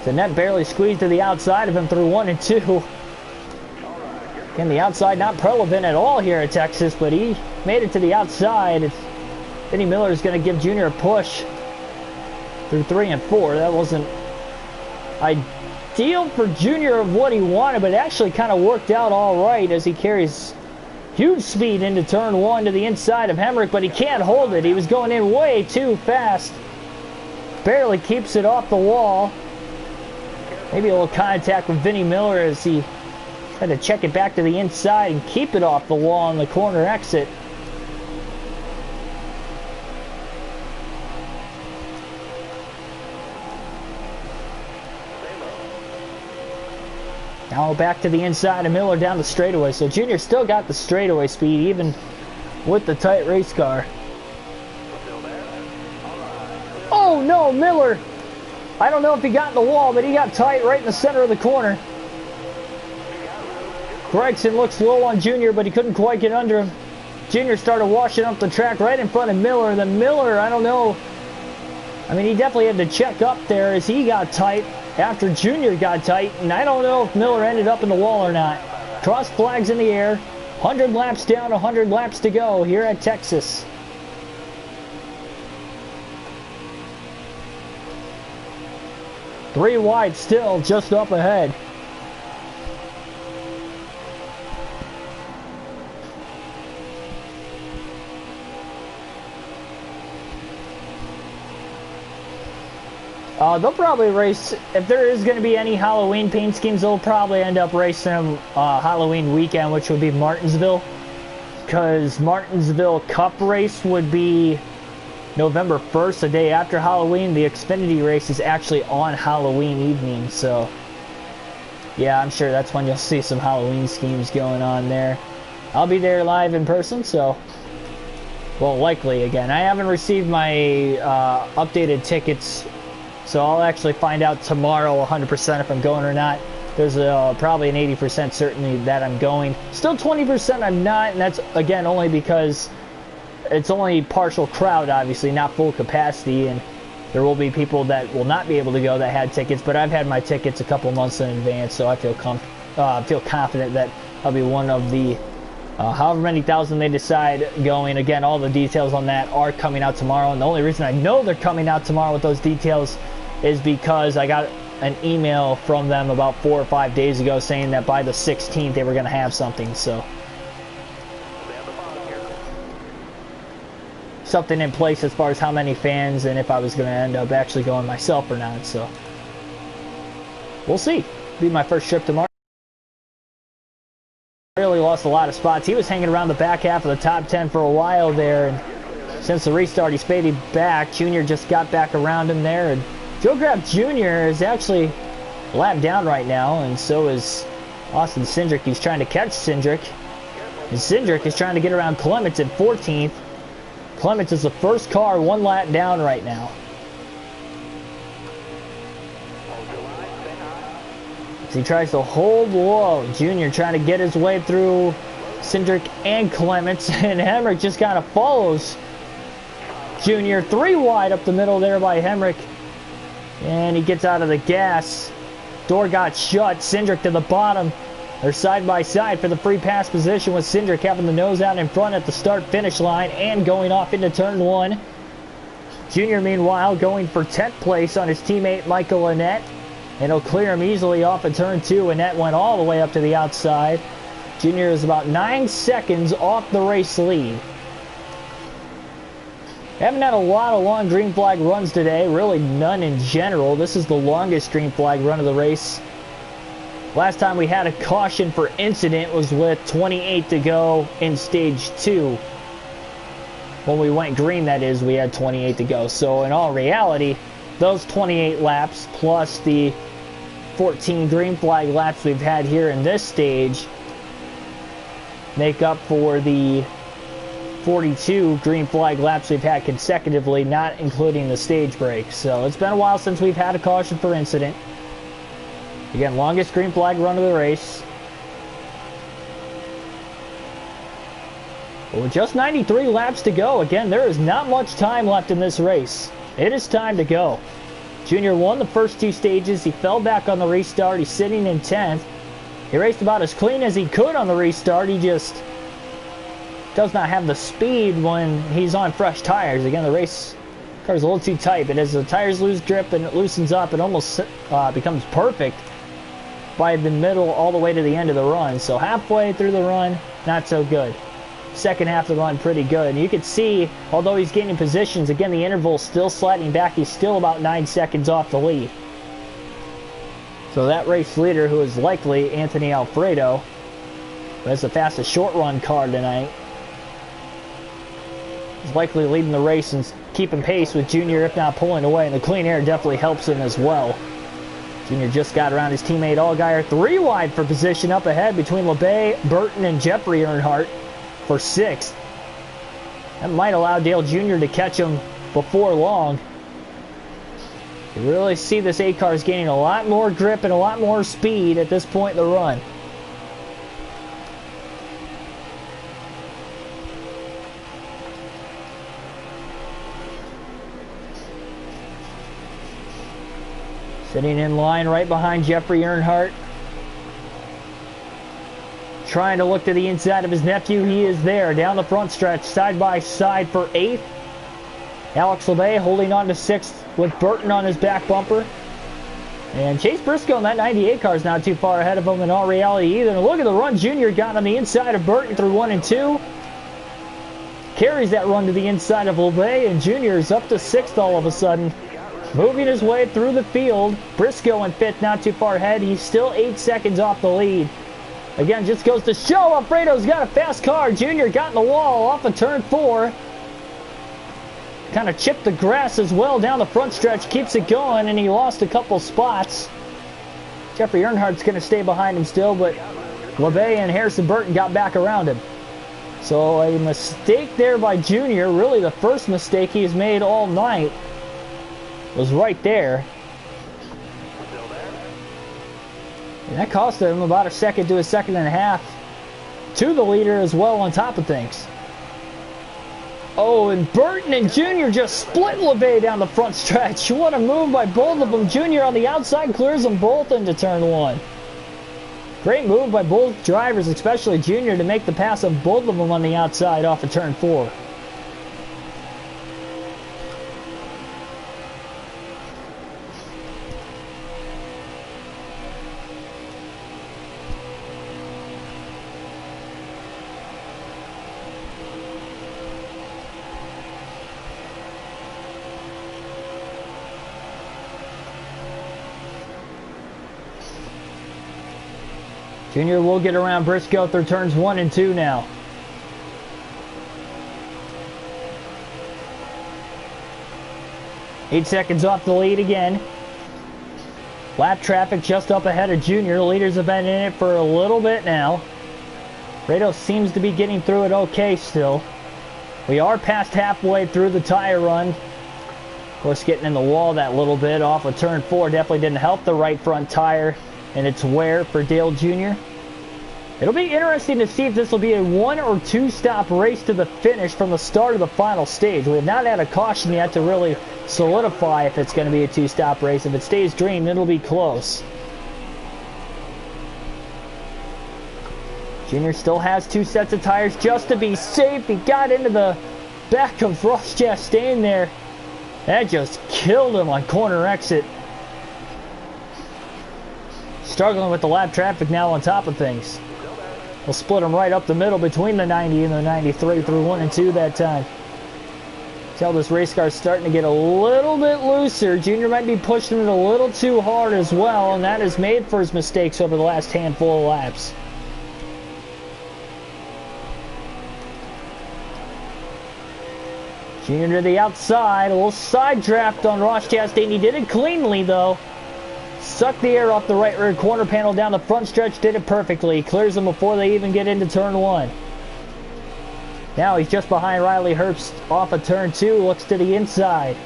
The net barely squeezed to the outside of him through 1 and 2. Again, the outside not relevant at all here at Texas, but he made it to the outside. Vinnie Miller is going to give Junior a push through 3 and 4. That wasn't ideal for Junior of what he wanted, but it actually kind of worked out all right as he carries Huge speed into turn one to the inside of Hemrick, but he can't hold it. He was going in way too fast. Barely keeps it off the wall. Maybe a little contact with Vinnie Miller as he tried to check it back to the inside and keep it off the wall on the corner exit. Now back to the inside of Miller down the straightaway. So Junior still got the straightaway speed even with the tight race car. Oh no, Miller! I don't know if he got in the wall, but he got tight right in the center of the corner. Gregson looks low on Junior, but he couldn't quite get under him. Junior started washing up the track right in front of Miller. Then Miller, I don't know. I mean, he definitely had to check up there as he got tight after Junior got tight. And I don't know if Miller ended up in the wall or not. Cross flags in the air. 100 laps down, 100 laps to go here at Texas. Three wide still, just up ahead. They'll probably race, if there is going to be any Halloween paint schemes, they'll probably end up racing them Halloween weekend, which would be Martinsville. Because Martinsville Cup race would be November 1st, the day after Halloween. The Xfinity race is actually on Halloween evening, so yeah, I'm sure that's when you'll see some Halloween schemes going on there. I'll be there live in person, so, well, likely again. I haven't received my updated tickets, so I'll actually find out tomorrow 100% if I'm going or not. There's probably an 80% certainty that I'm going. Still 20% I'm not, and that's, again, only because it's only partial crowd, obviously, not full capacity, and there will be people that will not be able to go that had tickets, but I've had my tickets a couple months in advance, so I feel confident that I'll be one of the however many thousand they decide going. Again, all the details on that are coming out tomorrow, and the only reason I know they're coming out tomorrow with those details is because I got an email from them about 4 or 5 days ago saying that by the 16th they were going to have something, so something in place as far as how many fans and if I was going to end up actually going myself or not, so we'll see. Be my first trip tomorrow. Really lost a lot of spots. He was hanging around the back half of the top 10 for a while there, and since the restart he spaded back. Junior just got back around him there, and Joe Graf Jr. is actually a lap down right now, and so is Austin Cindric. He's trying to catch Cindric, and Cindric is trying to get around Clements at 14th. Clements is the first car 1 lap down right now. As he tries to hold low, Junior trying to get his way through Cindric and Clements, and Hemrick just kind of follows Junior. 3 wide up the middle there by Hemrick, and he gets out of the gas. Door got shut. Cindric to the bottom. They're side by side for the free pass position, with Cindric having the nose out in front at the start-finish line and going off into turn 1. Junior, meanwhile, going for 10th place on his teammate Michael Annett, and he'll clear him easily off of turn 2. Annett went all the way up to the outside. Junior is about 9 seconds off the race lead. Haven't had a lot of long green flag runs today, really none in general. This is the longest green flag run of the race. Last time we had a caution for incident was with 28 to go in stage 2. When we went green, that is, we had 28 to go. So in all reality, those 28 laps plus the 14 green flag laps we've had here in this stage make up for the 42 green flag laps we've had consecutively, not including the stage break. So it's been a while since we've had a caution for incident. Again, longest green flag run of the race. But with just 93 laps to go, again, there is not much time left in this race. It is time to go. Junior won the first 2 stages. He fell back on the restart. He's sitting in 10th. He raced about as clean as he could on the restart. He just does not have the speed when he's on fresh tires. Again, the race car is a little too tight, but as the tires lose grip and it loosens up, it almost becomes perfect. by the middle all the way to the end of the run. So halfway through the run, not so good. Second half of the run, pretty good. And you can see, although he's gaining positions, again, the interval's still sliding back. He's still about 9 seconds off the lead. So that race leader, who is likely Anthony Alfredo, who has the fastest short run car tonight, is likely leading the race and keeping pace with Junior, if not pulling away. And the clean air definitely helps him as well. Junior just got around his teammate Allgaier. 3 wide for position up ahead between LeBay, Burton, and Jeffrey Earnhardt for 6th. That might allow Dale Jr. to catch him before long. You really see this 8 car is gaining a lot more grip and a lot more speed at this point in the run. Sitting in line right behind Jeffrey Earnhardt. Trying to look to the inside of his nephew. He is there. Down the front stretch, side by side for 8th. Alex LeBay holding on to 6th with Burton on his back bumper. And Chase Briscoe in that 98 car is not too far ahead of him in all reality either. And look at the run Junior got on the inside of Burton through 1 and 2. Carries that run to the inside of LeBay, and Junior is up to 6th all of a sudden. Moving his way through the field. Briscoe in 5th, not too far ahead. He's still 8 seconds off the lead. Again, just goes to show Alfredo's got a fast car. Junior got in the wall off of turn 4. Kind of chipped the grass as well down the front stretch. Keeps it going, and he lost a couple spots. Jeffrey Earnhardt's going to stay behind him still, but LeBay and Harrison Burton got back around him. So a mistake there by Junior. Really the first mistake he's made all night was right there. And that cost him about a second to a second and a half to the leader as well on top of things. Oh, and Burton and Junior just split LeBay down the front stretch. What a move by both of them. Junior on the outside clears them both into turn 1. Great move by both drivers, especially Junior, to make the pass of both of them on the outside off of turn 4. Junior will get around Briscoe through turns 1 and 2 now. Eight seconds off the lead again. Lap traffic just up ahead of Junior. The leaders have been in it for a little bit now. Rado seems to be getting through it okay still. We are past halfway through the tire run. Of course, getting in the wall that little bit off of turn 4 definitely didn't help the right front tire and its wear for Dale Jr. It'll be interesting to see if this will be a 1 or 2 stop race to the finish from the start of the final stage. We have not had a caution yet to really solidify if it's going to be a 2 stop race. If it stays green, it'll be close. Junior still has 2 sets of tires just to be safe. He got into the back of Ross Chastain there. That just killed him on corner exit. Struggling with the lap traffic now on top of things. We'll split them right up the middle between the 90 and the 93 through 1 and 2 that time. Tell this race car is starting to get a little bit looser. Junior might be pushing it a little too hard as well, and that has made for his mistakes over the last handful of laps. Junior to the outside, a little side draft on Ross Chastain. He did it cleanly though. Sucked the air off the right rear corner panel down the front stretch, did it perfectly. Clears them before they even get into turn 1. Now he's just behind Riley Herbst off of turn 2, looks to the inside.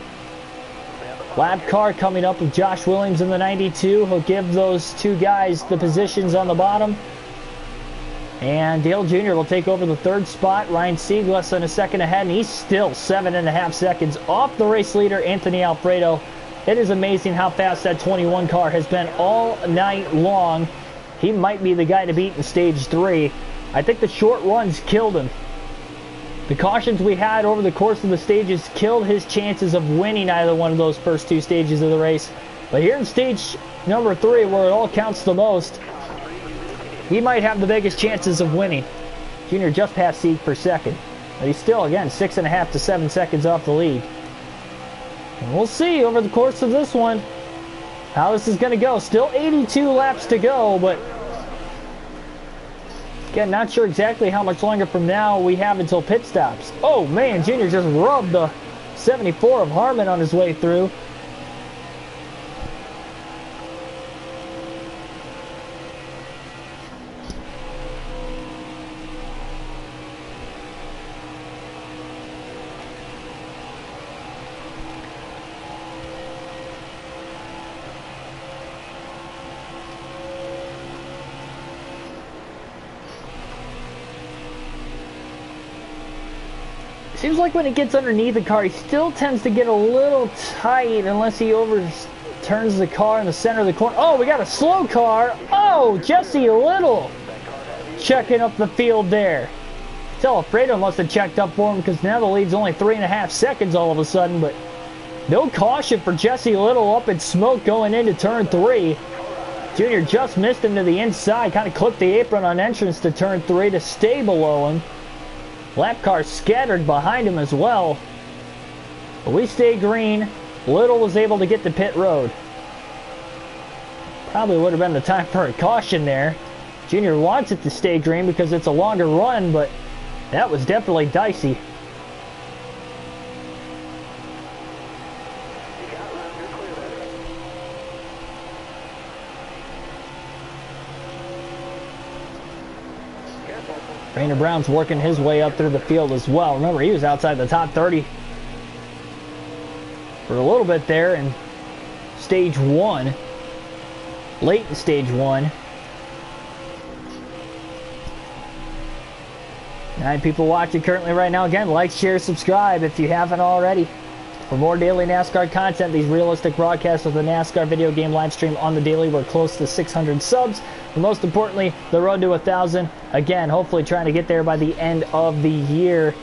Lap car coming up with Josh Williams in the 92. He'll give those 2 guys the positions on the bottom. And Dale Jr. will take over the 3rd spot. Ryan Sieg less than a second ahead, and he's still 7.5 seconds off the race leader, Anthony Alfredo. It is amazing how fast that 21 car has been all night long. He might be the guy to beat in stage 3. I think the short runs killed him. The cautions we had over the course of the stages killed his chances of winning either one of those first 2 stages of the race. But here in stage number 3, where it all counts the most, he might have the biggest chances of winning. Junior just passed Sieg for second. But he's still, again, 6.5 to 7 seconds off the lead. And we'll see over the course of this one how this is going to go. Still 82 laps to go, but again, not sure exactly how much longer from now we have until pit stops. Oh man, Junior just rubbed the 74 of Harmon on his way through. Seems like when he gets underneath the car, he still tends to get a little tight unless he overturns the car in the center of the corner. Oh, we got a slow car. Oh, Jesse Little checking up the field there. Tell Alfredo must have checked up for him because now the lead's only 3.5 seconds all of a sudden, but no caution for Jesse Little up in smoke going into turn 3. Junior just missed him to the inside, kind of clipped the apron on entrance to turn 3 to stay below him. Lap car scattered behind him as well. But we stay green. Little was able to get to pit road. Probably would have been the time for a caution there. Junior wants it to stay green because it's a longer run, but that was definitely dicey. Rainer Brown's working his way up through the field as well. Remember, he was outside the top 30 for a little bit there in stage 1. Late in stage 1. 9 people watching currently right now. Again, like, share, subscribe if you haven't already. For more daily NASCAR content, these realistic broadcasts of the NASCAR video game live stream on the daily. We're close to 600 subs. But most importantly, the road to 1,000. Again, hopefully trying to get there by the end of the year.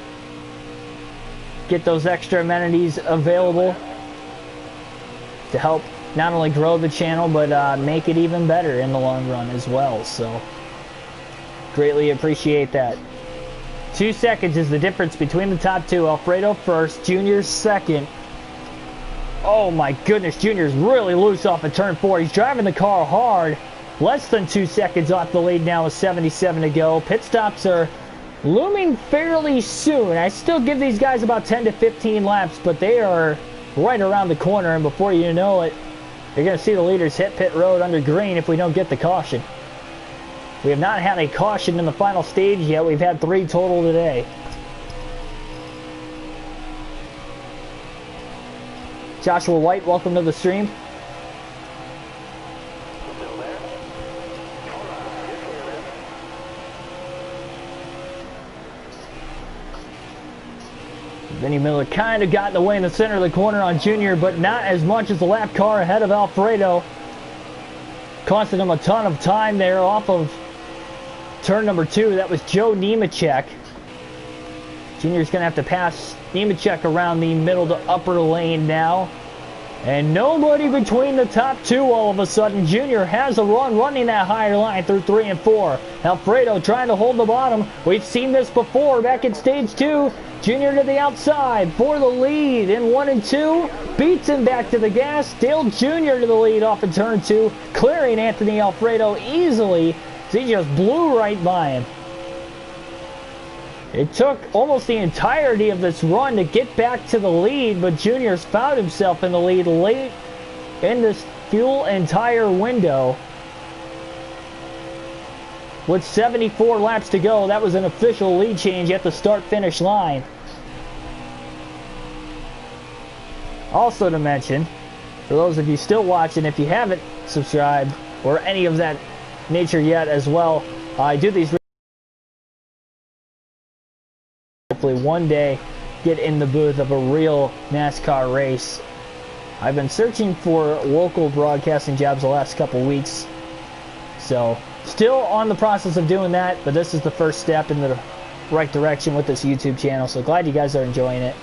Get those extra amenities available to help not only grow the channel, but make it even better in the long run as well. So, greatly appreciate that. 2 seconds is the difference between the top 2. Alfredo first, Junior second. Oh my goodness, Junior's really loose off of turn 4. He's driving the car hard. Less than 2 seconds off the lead now with 77 to go. Pit stops are looming fairly soon. I still give these guys about 10 to 15 laps, but they are right around the corner, and before you know it, you're going to see the leaders hit pit road under green if we don't get the caution. We have not had a caution in the final stage yet. We've had 3 total today. Joshua White, welcome to the stream. Vinny Miller kind of got in the way in the center of the corner on Junior, but not as much as the lap car ahead of Alfredo. Costing him a ton of time there off of turn number 2. That was Joe Nemechek. Junior's going to have to pass Nemechek around the middle to upper lane now. And nobody between the top 2 all of a sudden. Junior has a run running that higher line through 3 and 4. Alfredo trying to hold the bottom. We've seen this before back in stage 2. Junior to the outside for the lead in 1 and 2. Beats him back to the gas. Dale Jr. to the lead off of turn 2. Clearing Anthony Alfredo easily. He just blew right by him. It took almost the entirety of this run to get back to the lead, but Junior's found himself in the lead late in this fuel and tire window. With 74 laps to go, that was an official lead change at the start-finish line. Also to mention, for those of you still watching, if you haven't subscribed or any of that nature yet as well, I do these hopefully one day get in the booth of a real NASCAR race. I've been searching for local broadcasting jobs the last couple weeks, so still on the process of doing that, but this is the first step in the right direction with this YouTube channel, so glad you guys are enjoying it.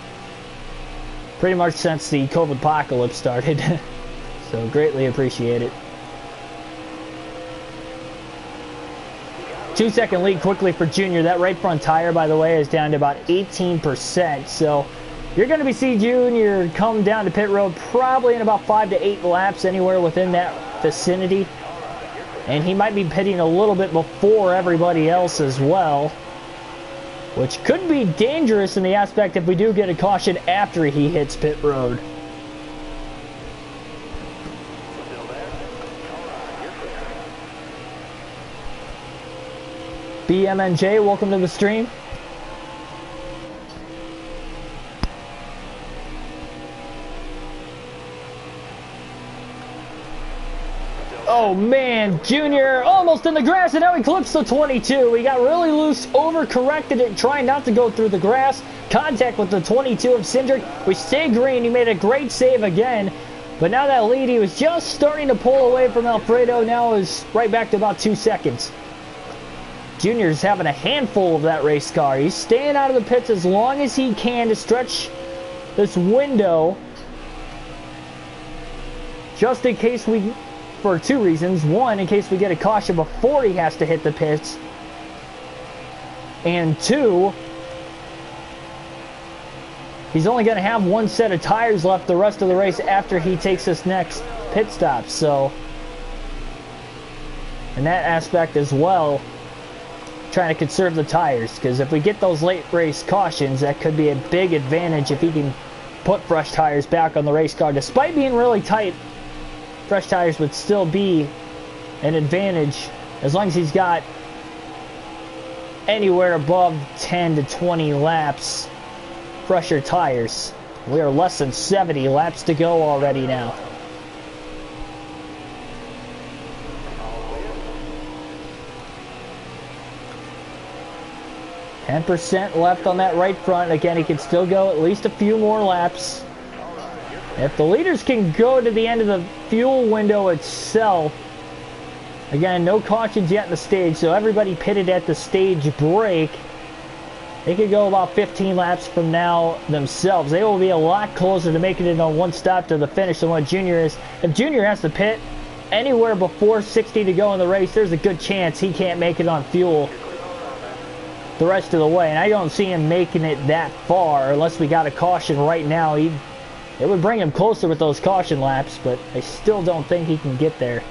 Pretty much since the COVID apocalypse started, so greatly appreciate it. 2-second lead quickly for Junior. That right front tire, by the way, is down to about 18%. So you're going to be seeing Junior come down to pit road probably in about 5 to 8 laps, anywhere within that vicinity. And he might be pitting a little bit before everybody else as well, which could be dangerous in the aspect if we do get a caution after he hits pit road. BMNJ, welcome to the stream. Oh man, Junior almost in the grass, and now he clips the 22. He got really loose, overcorrected it, trying not to go through the grass. Contact with the 22 of Cindric. We stay green. He made a great save again. But now that lead, he was just starting to pull away from Alfredo. Now is right back to about 2 seconds. Junior's having a handful of that race car. He's staying out of the pits as long as he can to stretch this window. Just in case we... For 2 reasons. One, in case we get a caution before he has to hit the pits. And 2, he's only going to have 1 set of tires left the rest of the race after he takes this next pit stop. So, in that aspect as well, trying to conserve the tires. Because if we get those late race cautions, that could be a big advantage if he can put fresh tires back on the race car. Despite being really tight, fresh tires would still be an advantage as long as he's got anywhere above 10 to 20 laps fresher tires. We are less than 70 laps to go already now. %, left on that right front. Again, he can still go at least a few more laps. If the leaders can go to the end of the fuel window itself, again, no cautions yet in the stage, so everybody pitted at the stage break. They could go about 15 laps from now themselves. They will be a lot closer to making it on one stop to the finish than what Junior is. If Junior has to pit anywhere before 60 to go in the race, there's a good chance he can't make it on fuel the rest of the way. And I don't see him making it that far unless we got a caution right now. It would bring him closer with those caution laps, but I still don't think he can get there.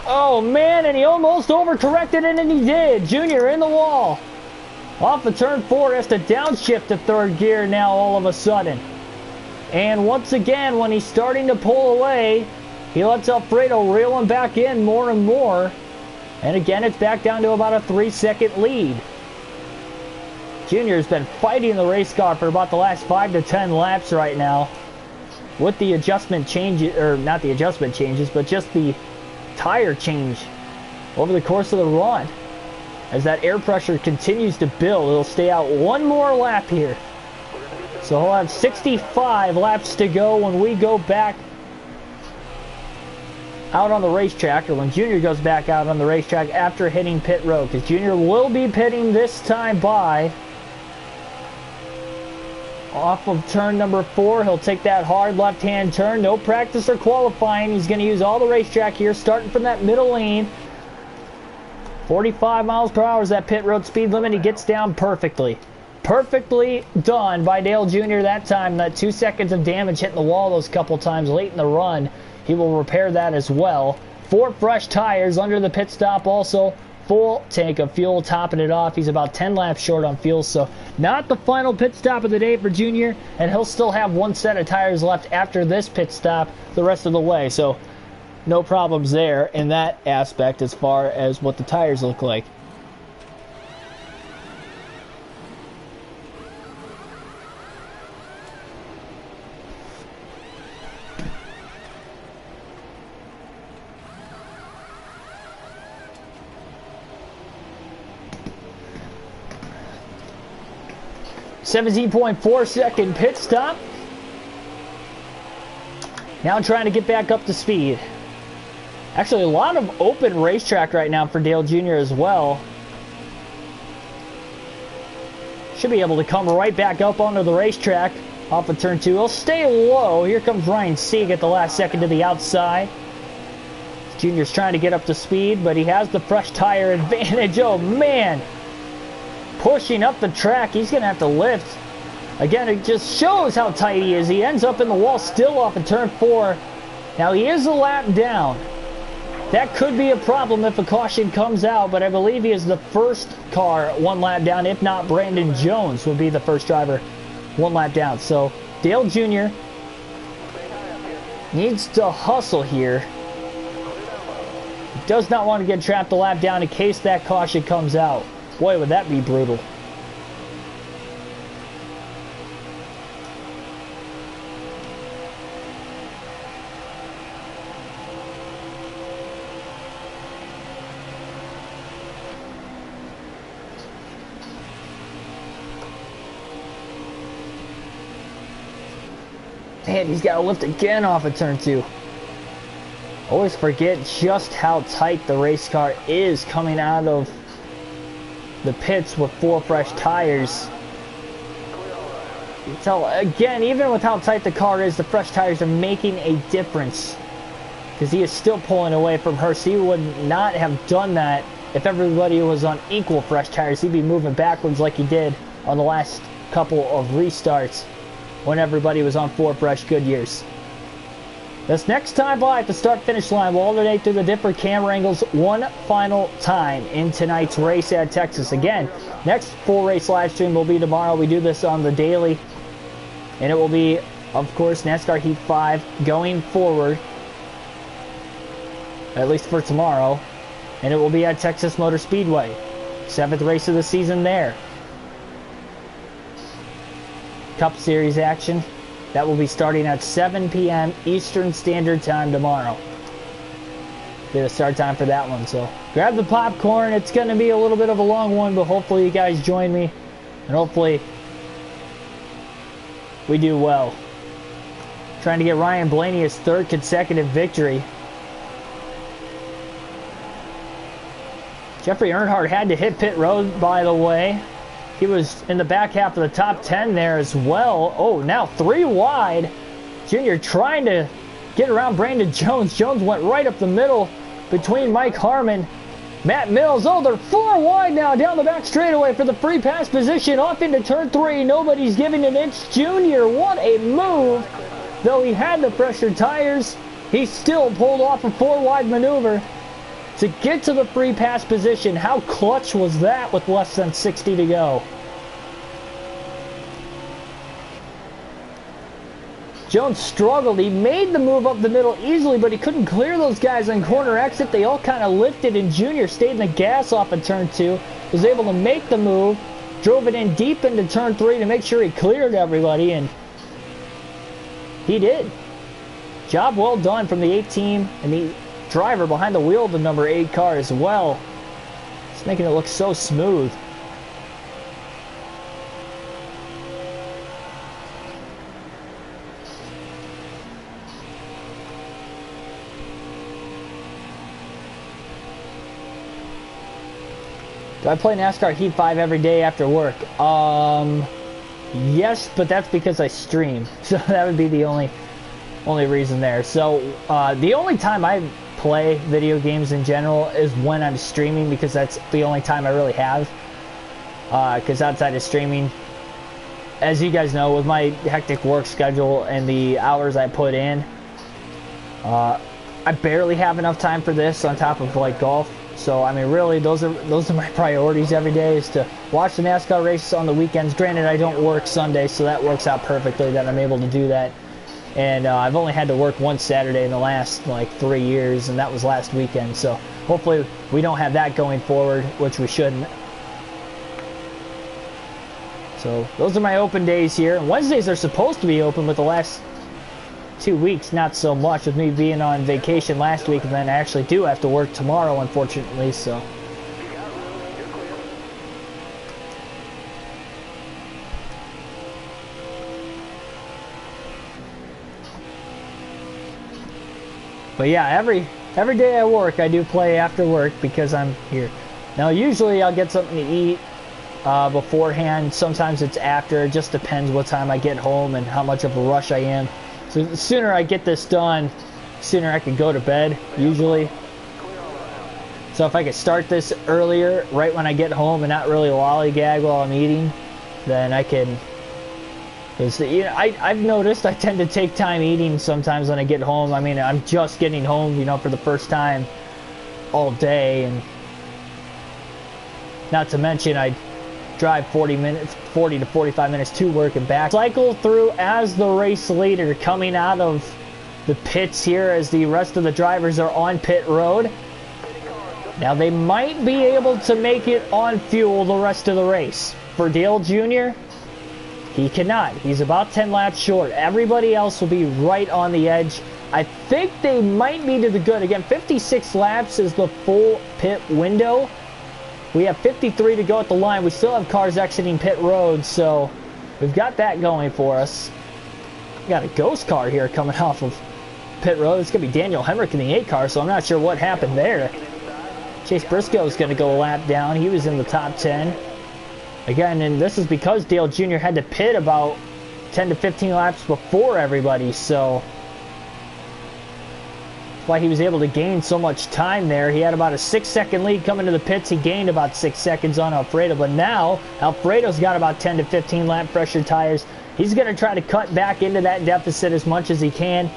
Oh man, and he almost overcorrected it, and he did. Junior in the wall. Off of turn 4, has to downshift to 3rd gear now all of a sudden. And once again, when he's starting to pull away, he lets Alfredo reel him back in more and more. And again, it's back down to about a 3-second lead. Junior's been fighting the race car for about the last 5 to 10 laps right now. With the adjustment changes, or not the adjustment changes, but just the tire change over the course of the run. As that air pressure continues to build, it'll stay out 1 more lap here. So he'll have 65 laps to go when we go back out on the racetrack, or when Junior goes back out on the racetrack after hitting pit road. Because Junior will be pitting this time by off of turn number 4. He'll take that hard left-hand turn. No practice or qualifying. He's going to use all the racetrack here, starting from that middle lane. 45 miles per hour is that pit road speed limit. He gets down perfectly. Perfectly done by Dale Jr. that time. That 2 seconds of damage hitting the wall those couple times late in the run. He will repair that as well. 4 fresh tires under the pit stop also. Full tank of fuel, topping it off. He's about 10 laps short on fuel, so not the final pit stop of the day for Junior, and he'll still have 1 set of tires left after this pit stop the rest of the way, so no problems there in that aspect as far as what the tires look like. .4-second pit stop. Now trying to get back up to speed. Actually, a lot of open racetrack right now for Dale Jr. as well. Should be able to come right back up onto the racetrack off of turn 2. He'll stay low. Here comes Ryan Sieg at the last second to the outside. Junior's trying to get up to speed, but he has the fresh tire advantage. Oh, man. Pushing up the track. He's going to have to lift. Again, it just shows how tight he is. He ends up in the wall still off of turn 4. Now, he is a lap down. That could be a problem if a caution comes out, but I believe he is the first car 1 lap down. If not, Brandon Jones would be the first driver 1 lap down. So, Dale Jr. needs to hustle here. He does not want to get trapped a lap down in case that caution comes out. Boy, would that be brutal. Man, he's got to lift again off of turn 2. Always forget just how tight the race car is coming out of the pits with 4 fresh tires. You can tell, again, even with how tight the car is, the fresh tires are making a difference. Because he is still pulling away from Hurst. He would not have done that if everybody was on equal fresh tires. He'd be moving backwards like he did on the last couple of restarts when everybody was on 4 fresh Goodyears. This next time by at the start-finish line, we'll alternate through the different camera angles one final time in tonight's race at Texas. Again, next full race live stream will be tomorrow. We do this on the daily, and it will be, of course, NASCAR Heat 5 going forward, at least for tomorrow, and it will be at Texas Motor Speedway. 7th race of the season there. Cup Series action. That will be starting at 7 p.m. Eastern Standard Time tomorrow. Be the start time for that one. So grab the popcorn. It's going to be a little bit of a long one, but hopefully you guys join me. And hopefully we do well. Trying to get Ryan Blaney his 3rd consecutive victory. Jeffrey Earnhardt had to hit pit road, by the way. He was in the back half of the top 10 there as well. Oh, now 3 wide. Junior trying to get around Brandon Jones. Jones went right up the middle between Mike Harmon, Matt Mills. Oh, they're 4 wide now down the back straightaway for the free pass position. Off into turn 3. Nobody's giving an inch. Junior, what a move. Though he had the pressure tires, he still pulled off a 4 wide maneuver to get to the free pass position. How clutch was that with less than 60 to go? Jones struggled. He made the move up the middle easily, but he couldn't clear those guys on corner exit. They all kind of lifted, and Junior stayed in the gas off of turn 2. Was able to make the move. Drove it in deep into turn 3 to make sure he cleared everybody, and he did. Job well done from the 8 team and the driver behind the wheel of the number 8 car as well. It's making it look so smooth. Do I play NASCAR Heat 5 every day after work? Yes, but that's because I stream. So that would be the only reason there. So the only time I play video games in general is when I'm streaming, because that's the only time I really have. Because outside of streaming, as you guys know, with my hectic work schedule and the hours I put in, I barely have enough time for this on top of like golf. So I mean, really, those are my priorities every day, is to watch the NASCAR races on the weekends. Granted, I don't work Sunday, so that works out perfectly that I'm able to do that. And I've only had to work one Saturday in the last like 3 years, and that was last weekend. So hopefully we don't have that going forward, which we shouldn't. So those are my open days here. And Wednesdays are supposed to be open, but the last 2 weeks not so much, with me being on vacation last week, and then I actually do have to work tomorrow, unfortunately. So but yeah, every day I work, I do play after work because I'm here. Now usually I'll get something to eat beforehand. Sometimes it's after. It just depends what time I get home and how much of a rush I am. So the sooner I get this done, the sooner I can go to bed, usually. So if I could start this earlier, right when I get home, and not really lollygag while I'm eating, then I can. Because I've noticed I tend to take time eating sometimes when I get home. I mean, I'm just getting home, for the first time all day, and not to mention I drive 40 to 45 minutes to work and back. Cycle through as the race leader, coming out of the pits here as the rest of the drivers are on pit road. Now they might be able to make it on fuel the rest of the race. For Dale Jr., he cannot. He's about 10 laps short. Everybody else will be right on the edge. I think they might be to the good. Again, 56 laps is the full pit window. We have 53 to go at the line. We still have cars exiting pit road, so we've got that going for us. We got a ghost car here coming off of pit road. It's going to be Daniel Hemrick in the 8 car, so I'm not sure what happened there. Chase Briscoe is going to go a lap down. He was in the top 10. Again, and this is because Dale Jr. had to pit about 10 to 15 laps before everybody, so that's why he was able to gain so much time there. He had about a 6-second lead coming to the pits. He gained about 6 seconds on Alfredo, but now Alfredo's got about 10 to 15 lap pressure tires. He's going to try to cut back into that deficit as much as he can.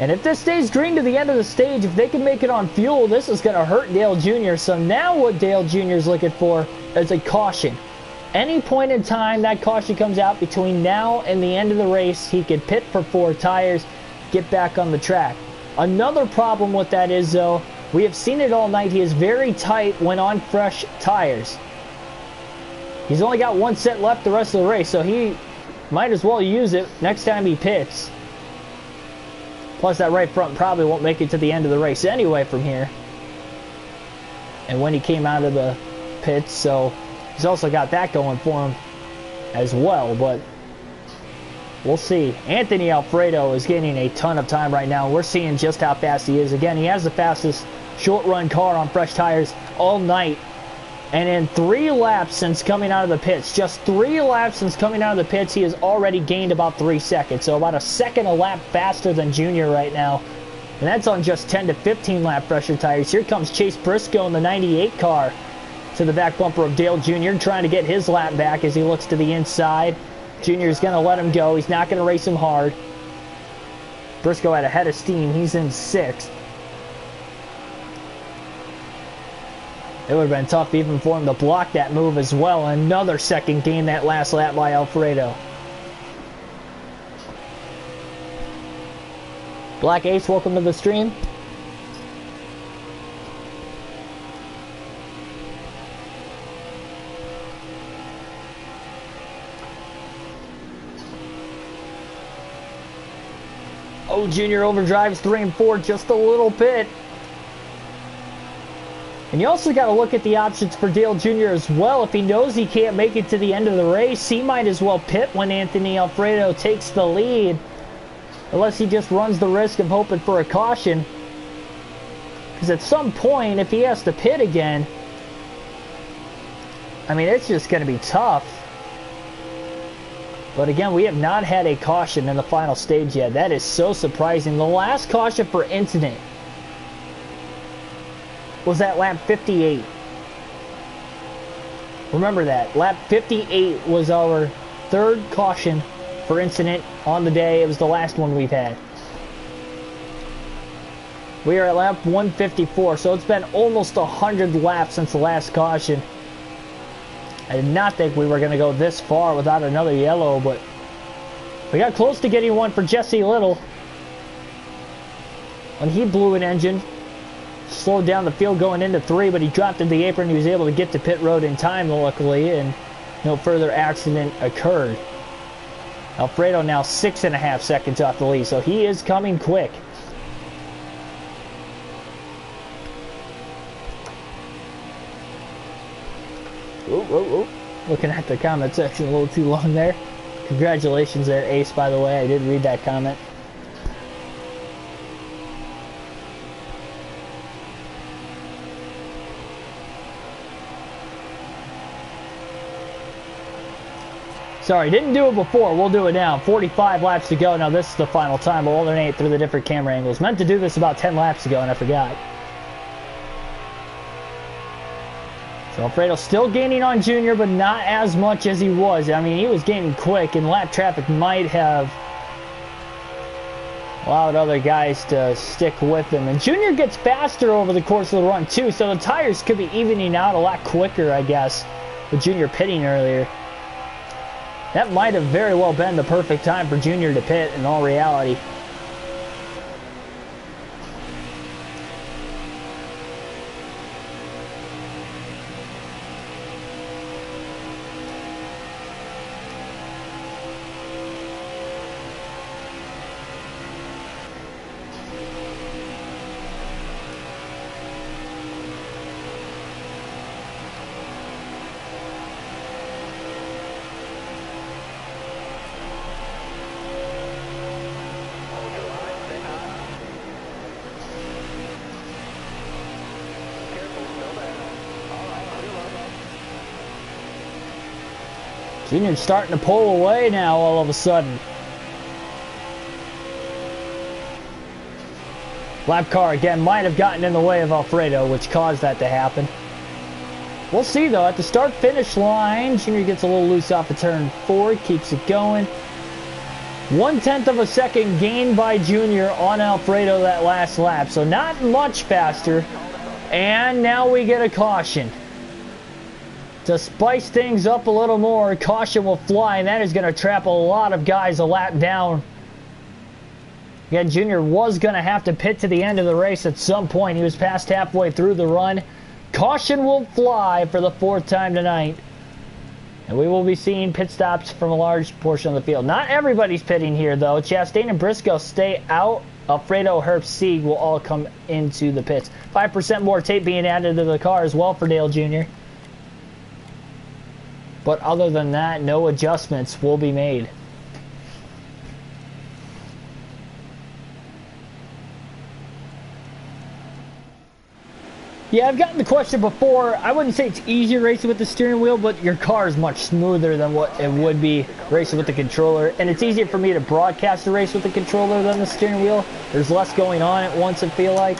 And if this stays green to the end of the stage, if they can make it on fuel, this is going to hurt Dale Jr. So now what Dale Jr. is looking for is a caution. Any point in time that caution comes out between now and the end of the race, he could pit for 4 tires, get back on the track. Another problem with that is, though, we have seen it all night. He is very tight when on fresh tires. He's only got 1 set left the rest of the race, so he might as well use it next time he pits. Plus, that right front probably won't make it to the end of the race anyway from here. And when he came out of the pits, so he's also got that going for him as well. But we'll see. Anthony Alfredo is gaining a ton of time right now. We're seeing just how fast he is. Again, he has the fastest short-run car on fresh tires all night. And in 3 laps since coming out of the pits, just 3 laps since coming out of the pits, he has already gained about 3 seconds. So about a second a lap faster than Junior right now. And that's on just 10 to 15 lap pressure tires. Here comes Chase Briscoe in the 98 car to the back bumper of Dale Jr., trying to get his lap back as he looks to the inside. Junior is going to let him go. He's not going to race him hard. Briscoe had a head of steam. He's in 6th. It would have been tough even for him to block that move as well. Another second gain that last lap by Alfredo. Black Ace, welcome to the stream. Oh, Junior overdrives 3 and 4 just a little bit. And you also got to look at the options for Dale Jr. as well. If he knows he can't make it to the end of the race, he might as well pit when Anthony Alfredo takes the lead. Unless he just runs the risk of hoping for a caution. Because at some point, if he has to pit again, I mean, it's just going to be tough. But again, we have not had a caution in the final stage yet. That is so surprising. The last caution for incident was at lap 58. Remember that. Lap 58 was our 3rd caution for incident on the day. It was the last one we've had. We are at lap 154, so it's been almost 100 laps since the last caution. I did not think we were going to go this far without another yellow, but we got close to getting one for Jesse Little when he blew an engine. Slowed down the field going into 3, but he dropped in the apron. He was able to get to pit road in time, luckily, and no further accident occurred. Alfredo now 6.5 seconds off the lead, so he is coming quick. Looking at the comment section a little too long there. Congratulations there, Ace, by the way. I did read that comment. Sorry, didn't do it before. We'll do it now. 45 laps to go. Now this is the final time. We'll alternate through the different camera angles. Meant to do this about 10 laps ago and I forgot. So Alfredo still gaining on Junior, but not as much as he was. I mean, he was gaining quick, and lap traffic might have allowed other guys to stick with him. And Junior gets faster over the course of the run, too, so the tires could be evening out a lot quicker, I guess, with Junior pitting earlier. That might have very well been the perfect time for Junior to pit in all reality. Junior's starting to pull away now all of a sudden. Lap car again might have gotten in the way of Alfredo, which caused that to happen. We'll see though, at the start-finish line, Junior gets a little loose off of turn 4, keeps it going. 1/10 of a second gained by Junior on Alfredo that last lap, so not much faster. And now we get a caution. To spice things up a little more, caution will fly, and that is going to trap a lot of guys a lap down. Again, Junior was going to have to pit to the end of the race at some point. He was past halfway through the run. Caution will fly for the 4th time tonight. And we will be seeing pit stops from a large portion of the field. Not everybody's pitting here, though. Chastain and Briscoe stay out. Alfredo, Herb, Sieg will all come into the pits. 5% more tape being added to the car as well for Dale Jr. But other than that, no adjustments will be made. Yeah, I've gotten the question before. I wouldn't say it's easier racing with the steering wheel, but your car is much smoother than what it would be racing with the controller. And it's easier for me to broadcast a race with the controller than the steering wheel. There's less going on at once, I feel like.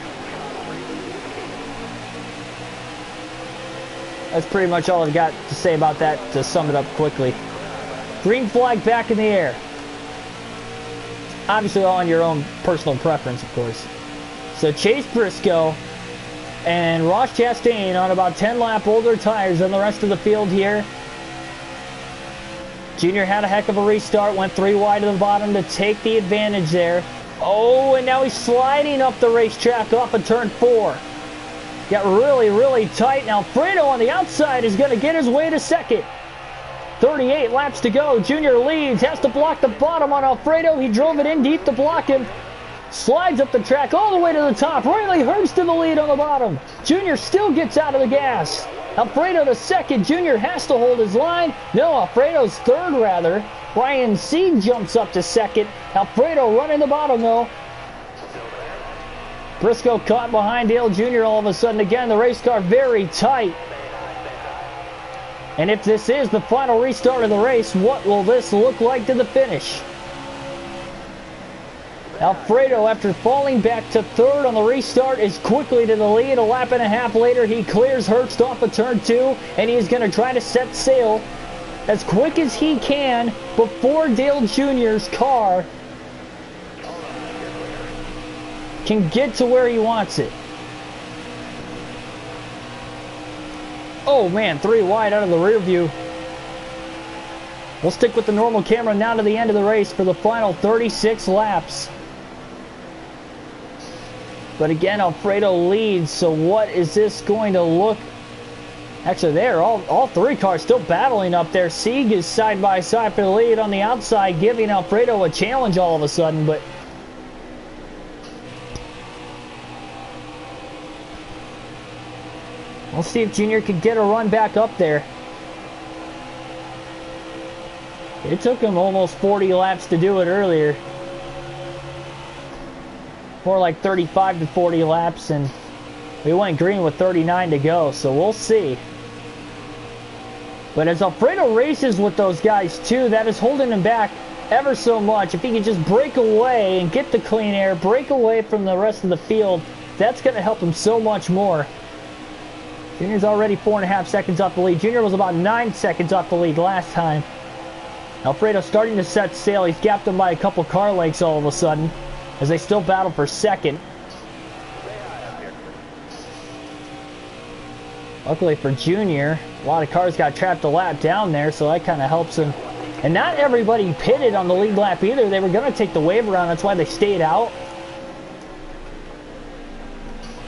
That's pretty much all I've got to say about that to sum it up quickly. Green flag back in the air. Obviously all on your own personal preference, of course. So Chase Briscoe and Ross Chastain on about 10 lap older tires than the rest of the field here. Junior had a heck of a restart, went 3 wide to the bottom to take the advantage there. Oh, and now he's sliding up the racetrack off of turn 4. Got really, really tight, and Alfredo on the outside is going to get his way to second. 38 laps to go. Junior leads, has to block the bottom on Alfredo. He drove it in deep to block him. Slides up the track all the way to the top. Riley Herbst in the lead on the bottom. Junior still gets out of the gas. Alfredo to second. Junior has to hold his line. No, Alfredo's third, rather. Brian Sieg jumps up to second. Alfredo running the bottom, though. Briscoe caught behind Dale Jr. all of a sudden. Again, the race car very tight. And if this is the final restart of the race, what will this look like to the finish? Alfredo, after falling back to third on the restart, is quickly to the lead. A lap and a half later, he clears Herbst off of turn 2, and he's going to try to set sail as quick as he can before Dale Jr.'s car can get to where he wants it. Oh man, 3 wide out of the rear view. We'll stick with the normal camera now to the end of the race for the final 36 laps. But again, Alfredo leads, so what is this going to look? Actually, there, all 3 cars still battling up there. Sieg is side by side for the lead on the outside, giving Alfredo a challenge all of a sudden, but we'll see if Junior can get a run back up there. It took him almost 40 laps to do it earlier. More like 35 to 40 laps, and we went green with 39 to go, so we'll see. But as Alfredo races with those guys too, that is holding him back ever so much. If he can just break away and get the clean air, break away from the rest of the field, that's going to help him so much more. Junior's already 4.5 seconds off the lead. Junior was about 9 seconds off the lead last time. Alfredo starting to set sail. He's gapped him by a couple car lengths all of a sudden as they still battle for second. Luckily for Junior, a lot of cars got trapped a lap down there, so that kind of helps him. And not everybody pitted on the lead lap either. They were going to take the wave around. That's why they stayed out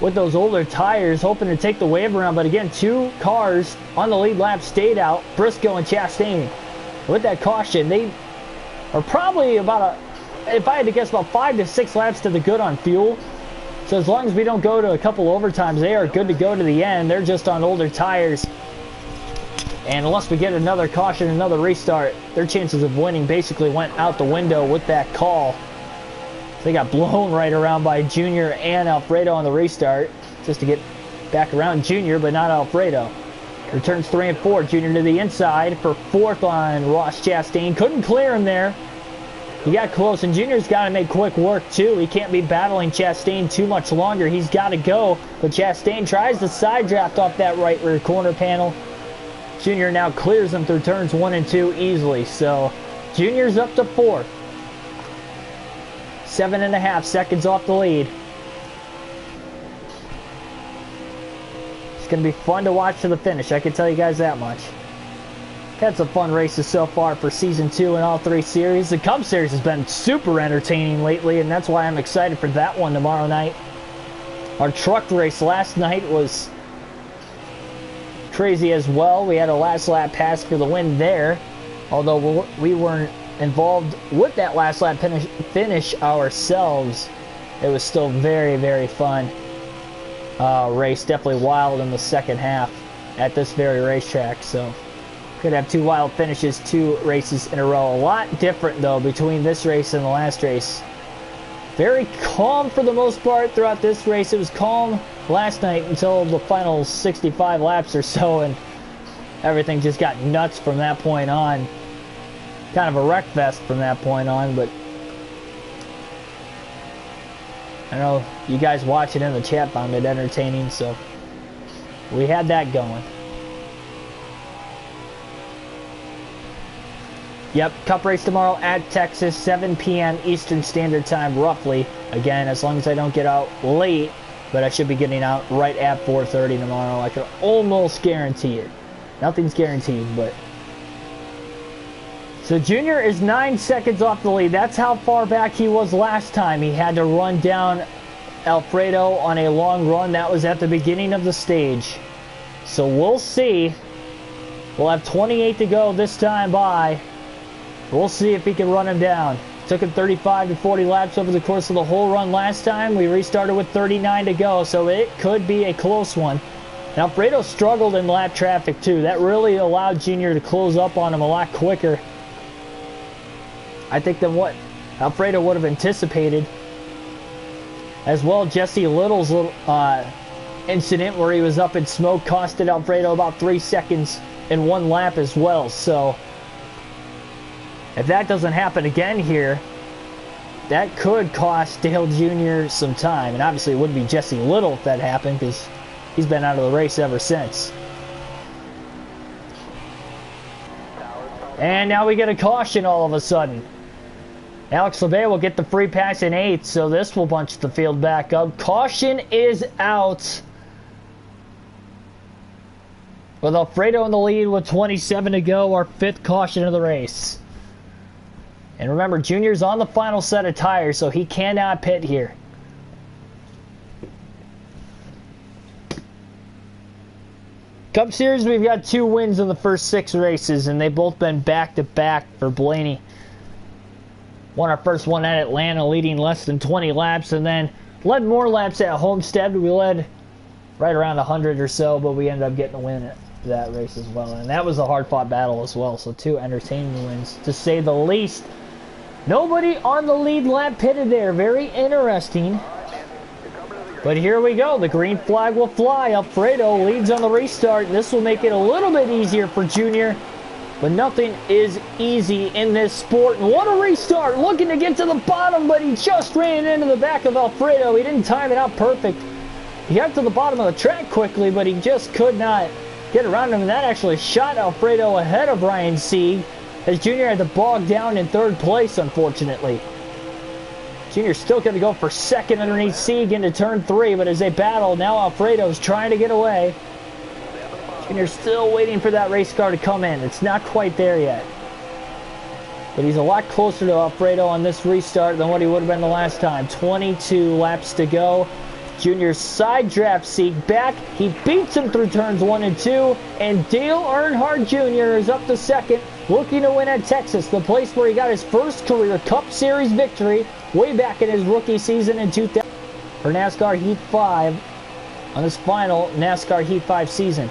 with those older tires, hoping to take the wave around. But again, 2 cars on the lead lap stayed out, Briscoe and Chastain. With that caution, they are probably about, if I had to guess, about 5 to 6 laps to the good on fuel. So as long as we don't go to a couple overtimes, they are good to go to the end. They're just on older tires. And unless we get another caution, another restart, their chances of winning basically went out the window with that call. They got blown right around by Junior and Alfredo on the restart, just to get back around Junior, but not Alfredo. Returns 3 and 4. Junior to the inside for 4th on Ross Chastain. Couldn't clear him there. He got close, and Junior's got to make quick work, too. He can't be battling Chastain too much longer. He's got to go, but Chastain tries to side draft off that right rear corner panel. Junior now clears him through turns 1 and 2 easily, so Junior's up to 4th. 7.5 seconds off the lead. It's going to be fun to watch to the finish, I can tell you guys that much. Had some fun races so far for Season 2 in all 3 series. The Cup Series has been super entertaining lately, and that's why I'm excited for that one tomorrow night. Our truck race last night was crazy as well. We had a last lap pass for the win there, although we weren't involved with that last lap finish ourselves. It was still very, very fun race. Definitely wild in the second half at this very racetrack, so could have 2 wild finishes, 2 races in a row. A lot different, though, between this race and the last race. Very calm for the most part throughout this race. It was calm last night until the final 65 laps or so, and everything just got nuts from that point on. Kind of a wreck fest from that point on, but I know you guys watching in the chat found it entertaining, so we had that going. Yep, Cup race tomorrow at Texas, 7 p.m. Eastern Standard Time, roughly. Again, as long as I don't get out late, but I should be getting out right at 4:30 tomorrow. I can almost guarantee it. Nothing's guaranteed, but... So Junior is 9 seconds off the lead. That's how far back he was last time. He had to run down Alfredo on a long run. That was at the beginning of the stage. So we'll see. We'll have 28 to go this time by. We'll see if he can run him down. Took him 35 to 40 laps over the course of the whole run last time. We restarted with 39 to go, so it could be a close one. And Alfredo struggled in lap traffic too. That really allowed Junior to close up on him a lot quicker, I think, than what Alfredo would have anticipated. As well, Jesse Little's incident where he was up in smoke costed Alfredo about 3 seconds in 1 lap as well. So if that doesn't happen again here, that could cost Dale Jr. some time. And obviously it wouldn't be Jesse Little if that happened, because he's been out of the race ever since. And now we get a caution all of a sudden. Alex LeVay will get the free pass in 8th, so this will bunch the field back up. Caution is out, with Alfredo in the lead with 27 to go, our 5th caution of the race. And remember, Junior's on the final set of tires, so he cannot pit here. Cup Series, we've got 2 wins in the first 6 races, and they've both been back-to-back for Blaney. Won our first one at Atlanta, leading less than 20 laps, and then led more laps at Homestead. We led right around 100 or so, but we ended up getting a win at that race as well. And that was a hard-fought battle as well, so 2 entertaining wins, to say the least. Nobody on the lead lap pitted there. Very interesting. But here we go. The green flag will fly. Alfredo leads on the restart. This will make it a little bit easier for Junior. But nothing is easy in this sport. And what a restart. Looking to get to the bottom, but he just ran into the back of Alfredo. He didn't time it out perfect. He got to the bottom of the track quickly, but he just could not get around him, and that actually shot Alfredo ahead of Ryan Sieg, as Junior had to bog down in third place, unfortunately. Junior's still going to go for second underneath Sieg into turn 3, but as they battle, now Alfredo's trying to get away. Junior's still waiting for that race car to come in. It's not quite there yet. But he's a lot closer to Alfredo on this restart than what he would have been the last time. 22 laps to go. Junior side drafts Sieg back. He beats him through turns 1 and 2. And Dale Earnhardt Jr. is up to second, looking to win at Texas, the place where he got his first career Cup Series victory way back in his rookie season in 2000 for NASCAR Heat 5 on his final NASCAR Heat 5 season.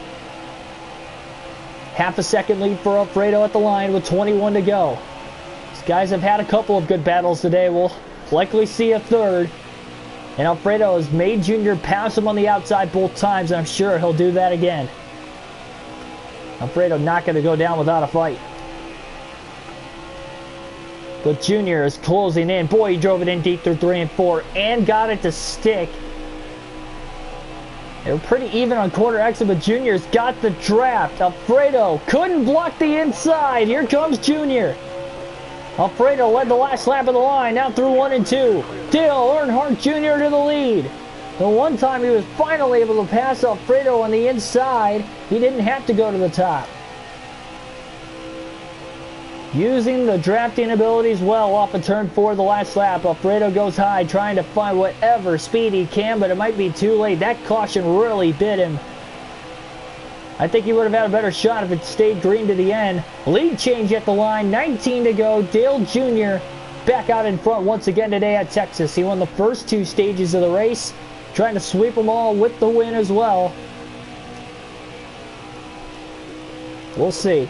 Half a second lead for Alfredo at the line with 21 to go. These guys have had a couple of good battles today. We'll likely see a third. And Alfredo has made Junior pass him on the outside both times, and I'm sure he'll do that again. Alfredo not going to go down without a fight. But Junior is closing in. Boy, he drove it in deep through 3 and 4 and got it to stick. They were pretty even on quarter exit, but Junior's got the draft. Alfredo couldn't block the inside. Here comes Junior. Alfredo led the last lap of the line, now through 1 and 2. Dale Earnhardt Jr. to the lead. The one time he was finally able to pass Alfredo on the inside, he didn't have to go to the top. Using the drafting abilities well off of turn 4 the last lap, Alfredo goes high, trying to find whatever speed he can, but it might be too late. That caution really bit him. I think he would have had a better shot if it stayed green to the end. Lead change at the line, 19 to go. Dale Jr. back out in front once again today at Texas. He won the first 2 stages of the race, trying to sweep them all with the win as well. We'll see.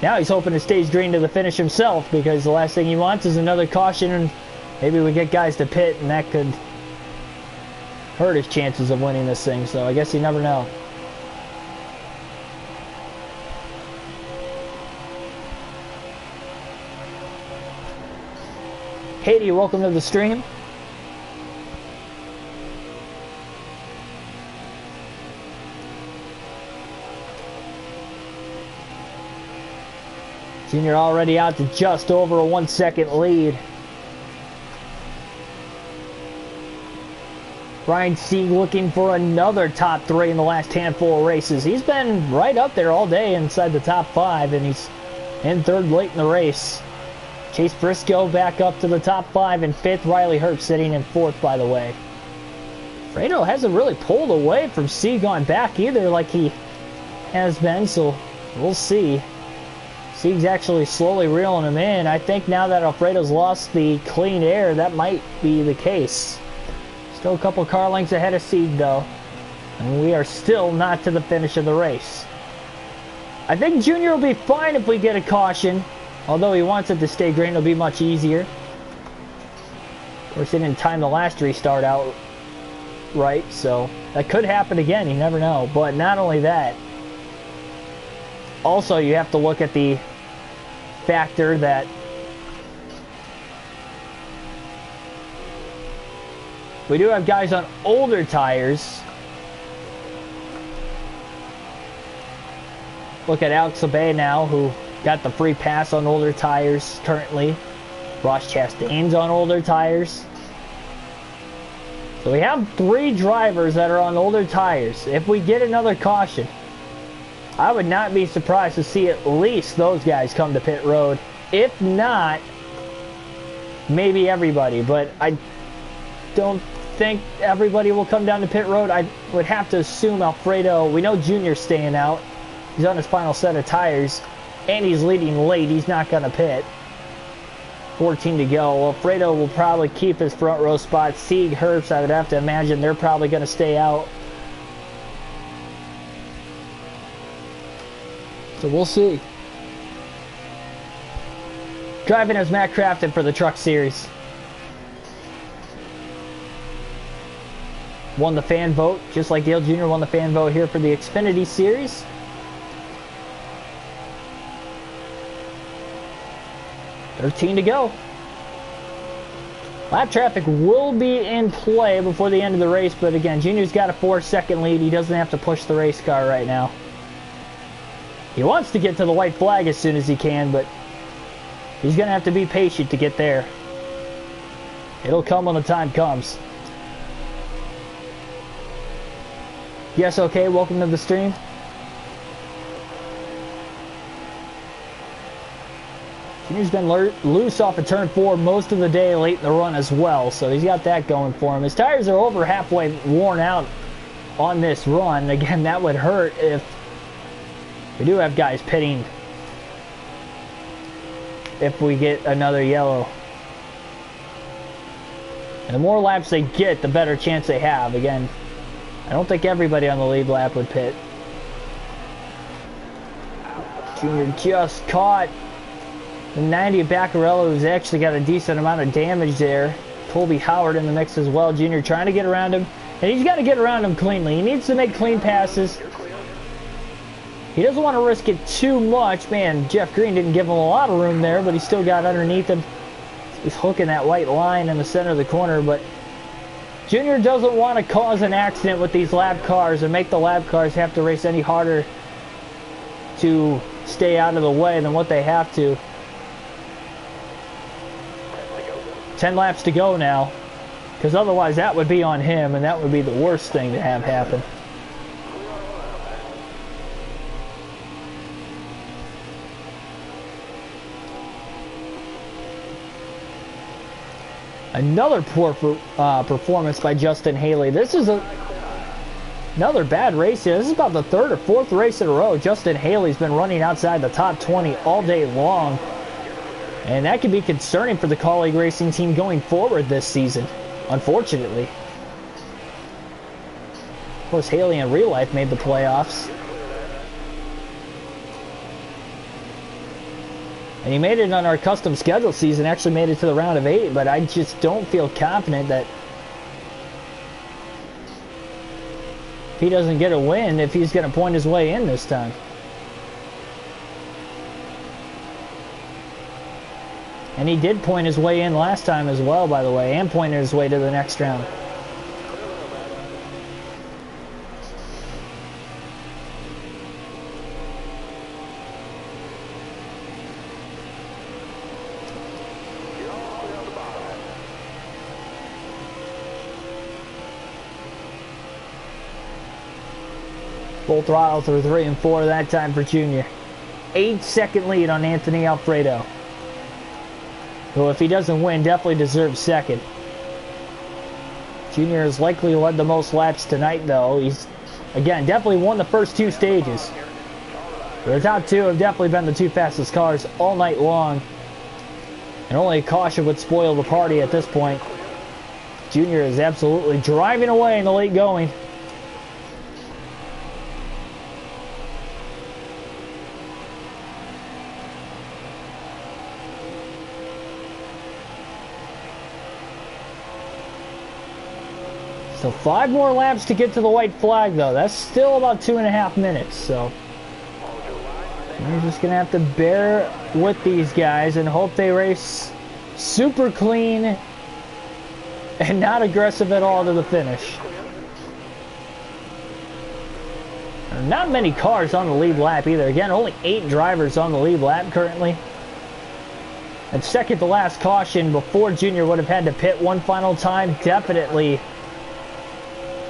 Now he's hoping it stays green to the finish himself, because the last thing he wants is another caution, and maybe we get guys to pit, and that could hurt his chances of winning this thing, so I guess you never know. Katie, welcome to the stream. Junior already out to just over a 1 second lead. Ryan Sieg looking for another top 3 in the last handful of races. He's been right up there all day inside the top 5, and he's in third late in the race. Chase Briscoe back up to the top 5 in 5th. Riley Herbst sitting in 4th, by the way. Fredo hasn't really pulled away from Sieg on back either like he has been, so we'll see. Sieg's actually slowly reeling him in. I think now that Alfredo's lost the clean air, that might be the case. Still a couple car lengths ahead of Sieg, though. And we are still not to the finish of the race. I think Junior will be fine if we get a caution. Although he wants it to stay green, it'll be much easier. Of course, he didn't time the last restart out right, so that could happen again. You never know. But not only that, also you have to look at the factor that we do have guys on older tires. Look at Alex Abay now, who got the free pass on older tires currently. Ross Chastain's on older tires. So we have 3 drivers that are on older tires. If we get another caution, I would not be surprised to see at least those guys come to pit road. If not, maybe everybody. But I don't think everybody will come down to pit road. I would have to assume Alfredo. We know Junior's staying out. He's on his final set of tires. And he's leading late. He's not going to pit. 14 to go. Alfredo will probably keep his front row spot. Sieg, Herbst, I would have to imagine they're probably going to stay out. So we'll see. Driving as Matt Crafton for the Truck Series. Won the fan vote, just like Dale Jr. won the fan vote here for the Xfinity Series. $13 to go. Lap traffic will be in play before the end of the race, but again, Junior's got a 4-second lead. He doesn't have to push the race car right now. He wants to get to the white flag as soon as he can, but he's going to have to be patient to get there. It'll come when the time comes. Yes, okay, welcome to the stream. Junior's been loose off of turn 4 most of the day late in the run as well, so he's got that going for him. His tires are over halfway worn out on this run. Again, that would hurt if we do have guys pitting if we get another yellow. And the more laps they get, the better chance they have. Again, I don't think everybody on the lead lap would pit. Junior just caught the 90 of Baccarello, who's actually got a decent amount of damage there. Colby Howard in the mix as well. Junior trying to get around him, and he's got to get around him cleanly. He needs to make clean passes. He doesn't want to risk it too much. Man, Jeff Green didn't give him a lot of room there, but he still got underneath him. He's hooking that white line in the center of the corner, but Junior doesn't want to cause an accident with these lap cars and make the lap cars have to race any harder to stay out of the way than what they have to. 10 laps to go now, because otherwise that would be on him, and that would be the worst thing to have happen. Another poor performance by Justin Haley. This is another bad race here. This is about the 3rd or 4th race in a row. Justin Haley's been running outside the top 20 all day long. And that could be concerning for the Kaulig Racing team going forward this season, unfortunately. Of course, Haley in real life made the playoffs. And he made it on our custom schedule season, actually made it to the round of 8, but I just don't feel confident that he doesn't get a win if he's going to point his way in this time. And he did point his way in last time as well, by the way, and pointed his way to the next round. Full throttle through 3 and 4 that time for Junior. 8-second lead on Anthony Alfredo, who, if he doesn't win, definitely deserves second. Junior has likely led the most laps tonight, though. He's, again, definitely won the first 2 stages. The top 2 have definitely been the 2 fastest cars all night long. And only a caution would spoil the party at this point. Junior is absolutely driving away in the late going. So 5 more laps to get to the white flag, though. That's still about 2.5 minutes, so you're just going to have to bear with these guys and hope they race super clean and not aggressive at all to the finish. Not many cars on the lead lap either. Again, only 8 drivers on the lead lap currently. And second to last caution before Junior would have had to pit one final time. Definitely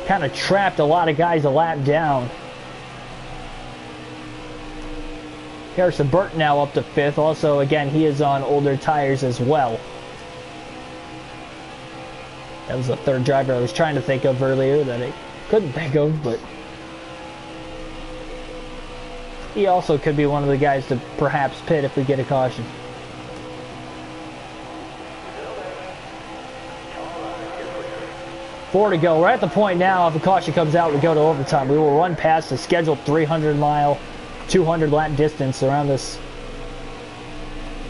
kind of trapped a lot of guys a lap down. Harrison Burton now up to 5th. Also, again, he is on older tires as well. That was the 3rd driver I was trying to think of earlier that I couldn't think of, but he also could be one of the guys to perhaps pit if we get a caution. 4 to go. We're at the point now, if a caution comes out, we go to overtime. We will run past the scheduled 300-mile, 200-lap distance around this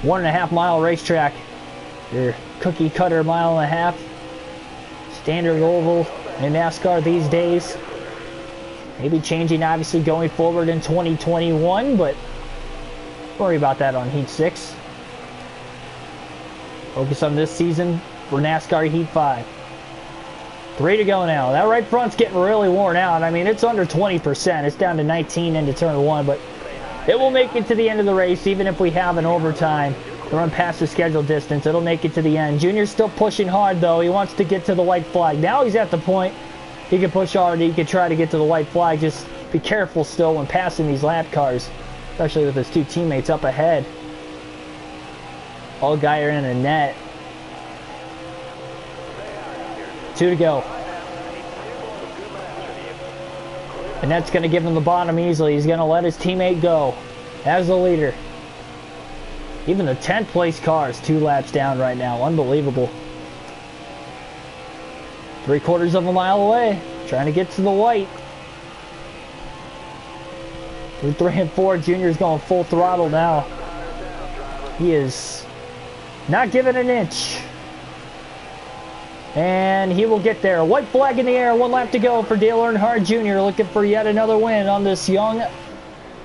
1.5-mile racetrack. Your cookie-cutter mile and a half. Standard oval in NASCAR these days. Maybe changing, obviously, going forward in 2021, but don't worry about that on Heat 6. Focus on this season. for NASCAR Heat 5. 3 to go now. That right front's getting really worn out. I mean, it's under 20%. It's down to 19 into turn 1, but it will make it to the end of the race, even if we have an overtime to run past the scheduled distance. It'll make it to the end. Junior's still pushing hard, though. He wants to get to the white flag. Now he's at the point he can push hard. He can try to get to the white flag. Just be careful still when passing these lap cars, especially with his 2 teammates up ahead. Allgaier in a net. 2 to go. And that's going to give him the bottom easily. He's going to let his teammate go as the leader. Even the 10th place car is 2 laps down right now. Unbelievable. 3/4 of a mile away. Trying to get to the white. Through 3 and 4, Junior's going full throttle now. He is not giving an inch. And he will get there. White flag in the air. 1 lap to go for Dale Earnhardt Jr. looking for yet another win on this young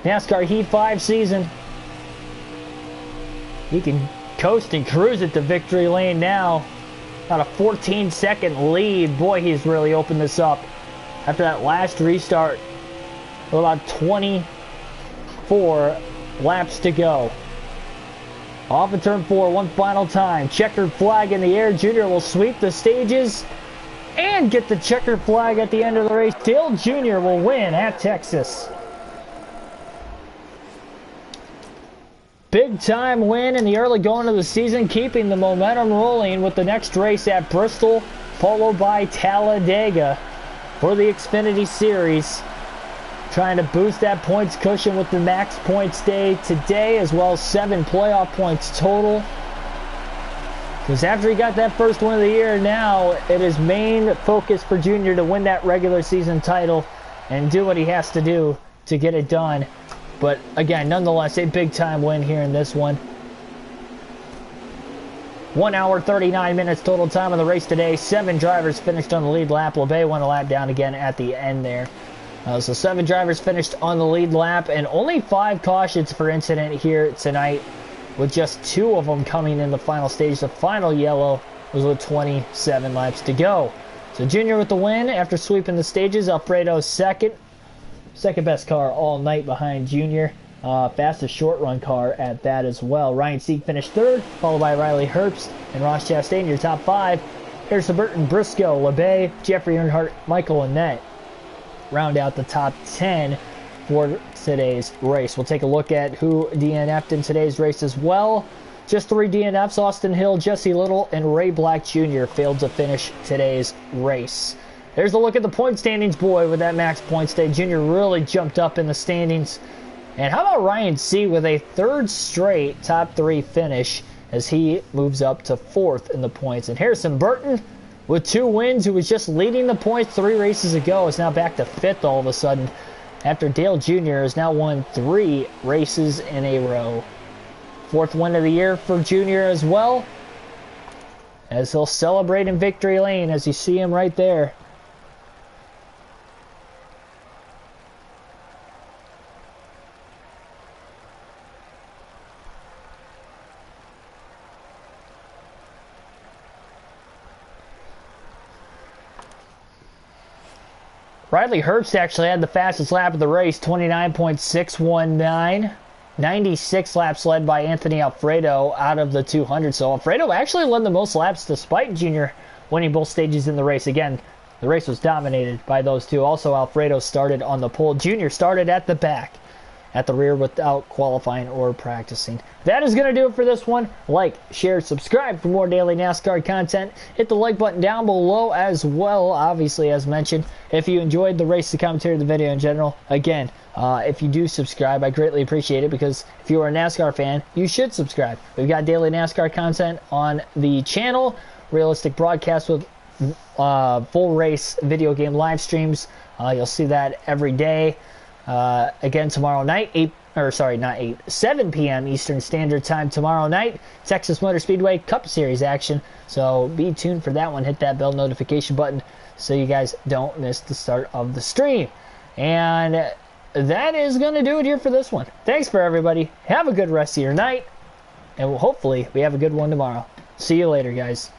NASCAR Heat 5 season. He can coast and cruise it to victory lane now. About a 14-second lead. Boy, he's really opened this up after that last restart. With about 24 laps to go. Off of turn 4, 1 final time. Checkered flag in the air. Junior will sweep the stages and get the checkered flag at the end of the race. Dale Jr. will win at Texas. Big time win in the early going of the season, keeping the momentum rolling with the next race at Bristol, followed by Talladega for the Xfinity Series. Trying to boost that points cushion with the max points day today, as well as 7 playoff points total. Because after he got that first win of the year, now it is main focus for Junior to win that regular season title and do what he has to do to get it done. But again, nonetheless, a big time win here in this one. 1 hour, 39 minutes total time of the race today. 7 drivers finished on the lead lap. LeBay went a lap down again at the end there. So 7 drivers finished on the lead lap, and only 5 cautions for incident here tonight, with just 2 of them coming in the final stage. The final yellow was with 27 laps to go. So Junior with the win after sweeping the stages. Alfredo second best car all night behind Junior. Fastest short run car at that as well. Ryan Sieg finished 3rd, followed by Riley Herbst and Ross Chastain, your top 5. Harrison Burton, Briscoe, LeBay, Jeffrey Earnhardt, Michael Annett round out the top 10 for today's race. We'll take a look at who DNF'd in today's race as well. Just 3 DNFs, Austin Hill, Jesse Little, and Ray Black Jr. failed to finish today's race. There's a look at the point standings, boy, with that max points day. Junior really jumped up in the standings. And how about Ryan C. with a 3rd straight top 3 finish as he moves up to 4th in the points. And Harrison Burton, with 2 wins, who was just leading the points 3 races ago, is now back to 5th all of a sudden, after Dale Jr. has now won 3 races in a row. 4th win of the year for Junior as well, as he'll celebrate in victory lane, as you see him right there. Riley Herbst actually had the fastest lap of the race, 29.619. 96 laps led by Anthony Alfredo out of the 200. So Alfredo actually led the most laps despite Junior winning both stages in the race. Again, the race was dominated by those 2. Also, Alfredo started on the pole. Junior started at the back, at the rear without qualifying or practicing. That is going to do it for this one. Like, share, subscribe for more daily NASCAR content. Hit the like button down below as well, obviously, as mentioned. If you enjoyed the race, the commentary, the video in general, again, if you do subscribe, I greatly appreciate it, because if you are a NASCAR fan, you should subscribe. We've got daily NASCAR content on the channel, realistic broadcasts with full race video game live streams. You'll see that every day. Again, tomorrow night, 7 p.m. Eastern Standard Time tomorrow night, Texas Motor Speedway Cup Series action. So be tuned for that one. Hit that bell notification button so you guys don't miss the start of the stream. And that is going to do it here for this one. Thanks for everybody. Have a good rest of your night, and hopefully we have a good one tomorrow. See you later, guys.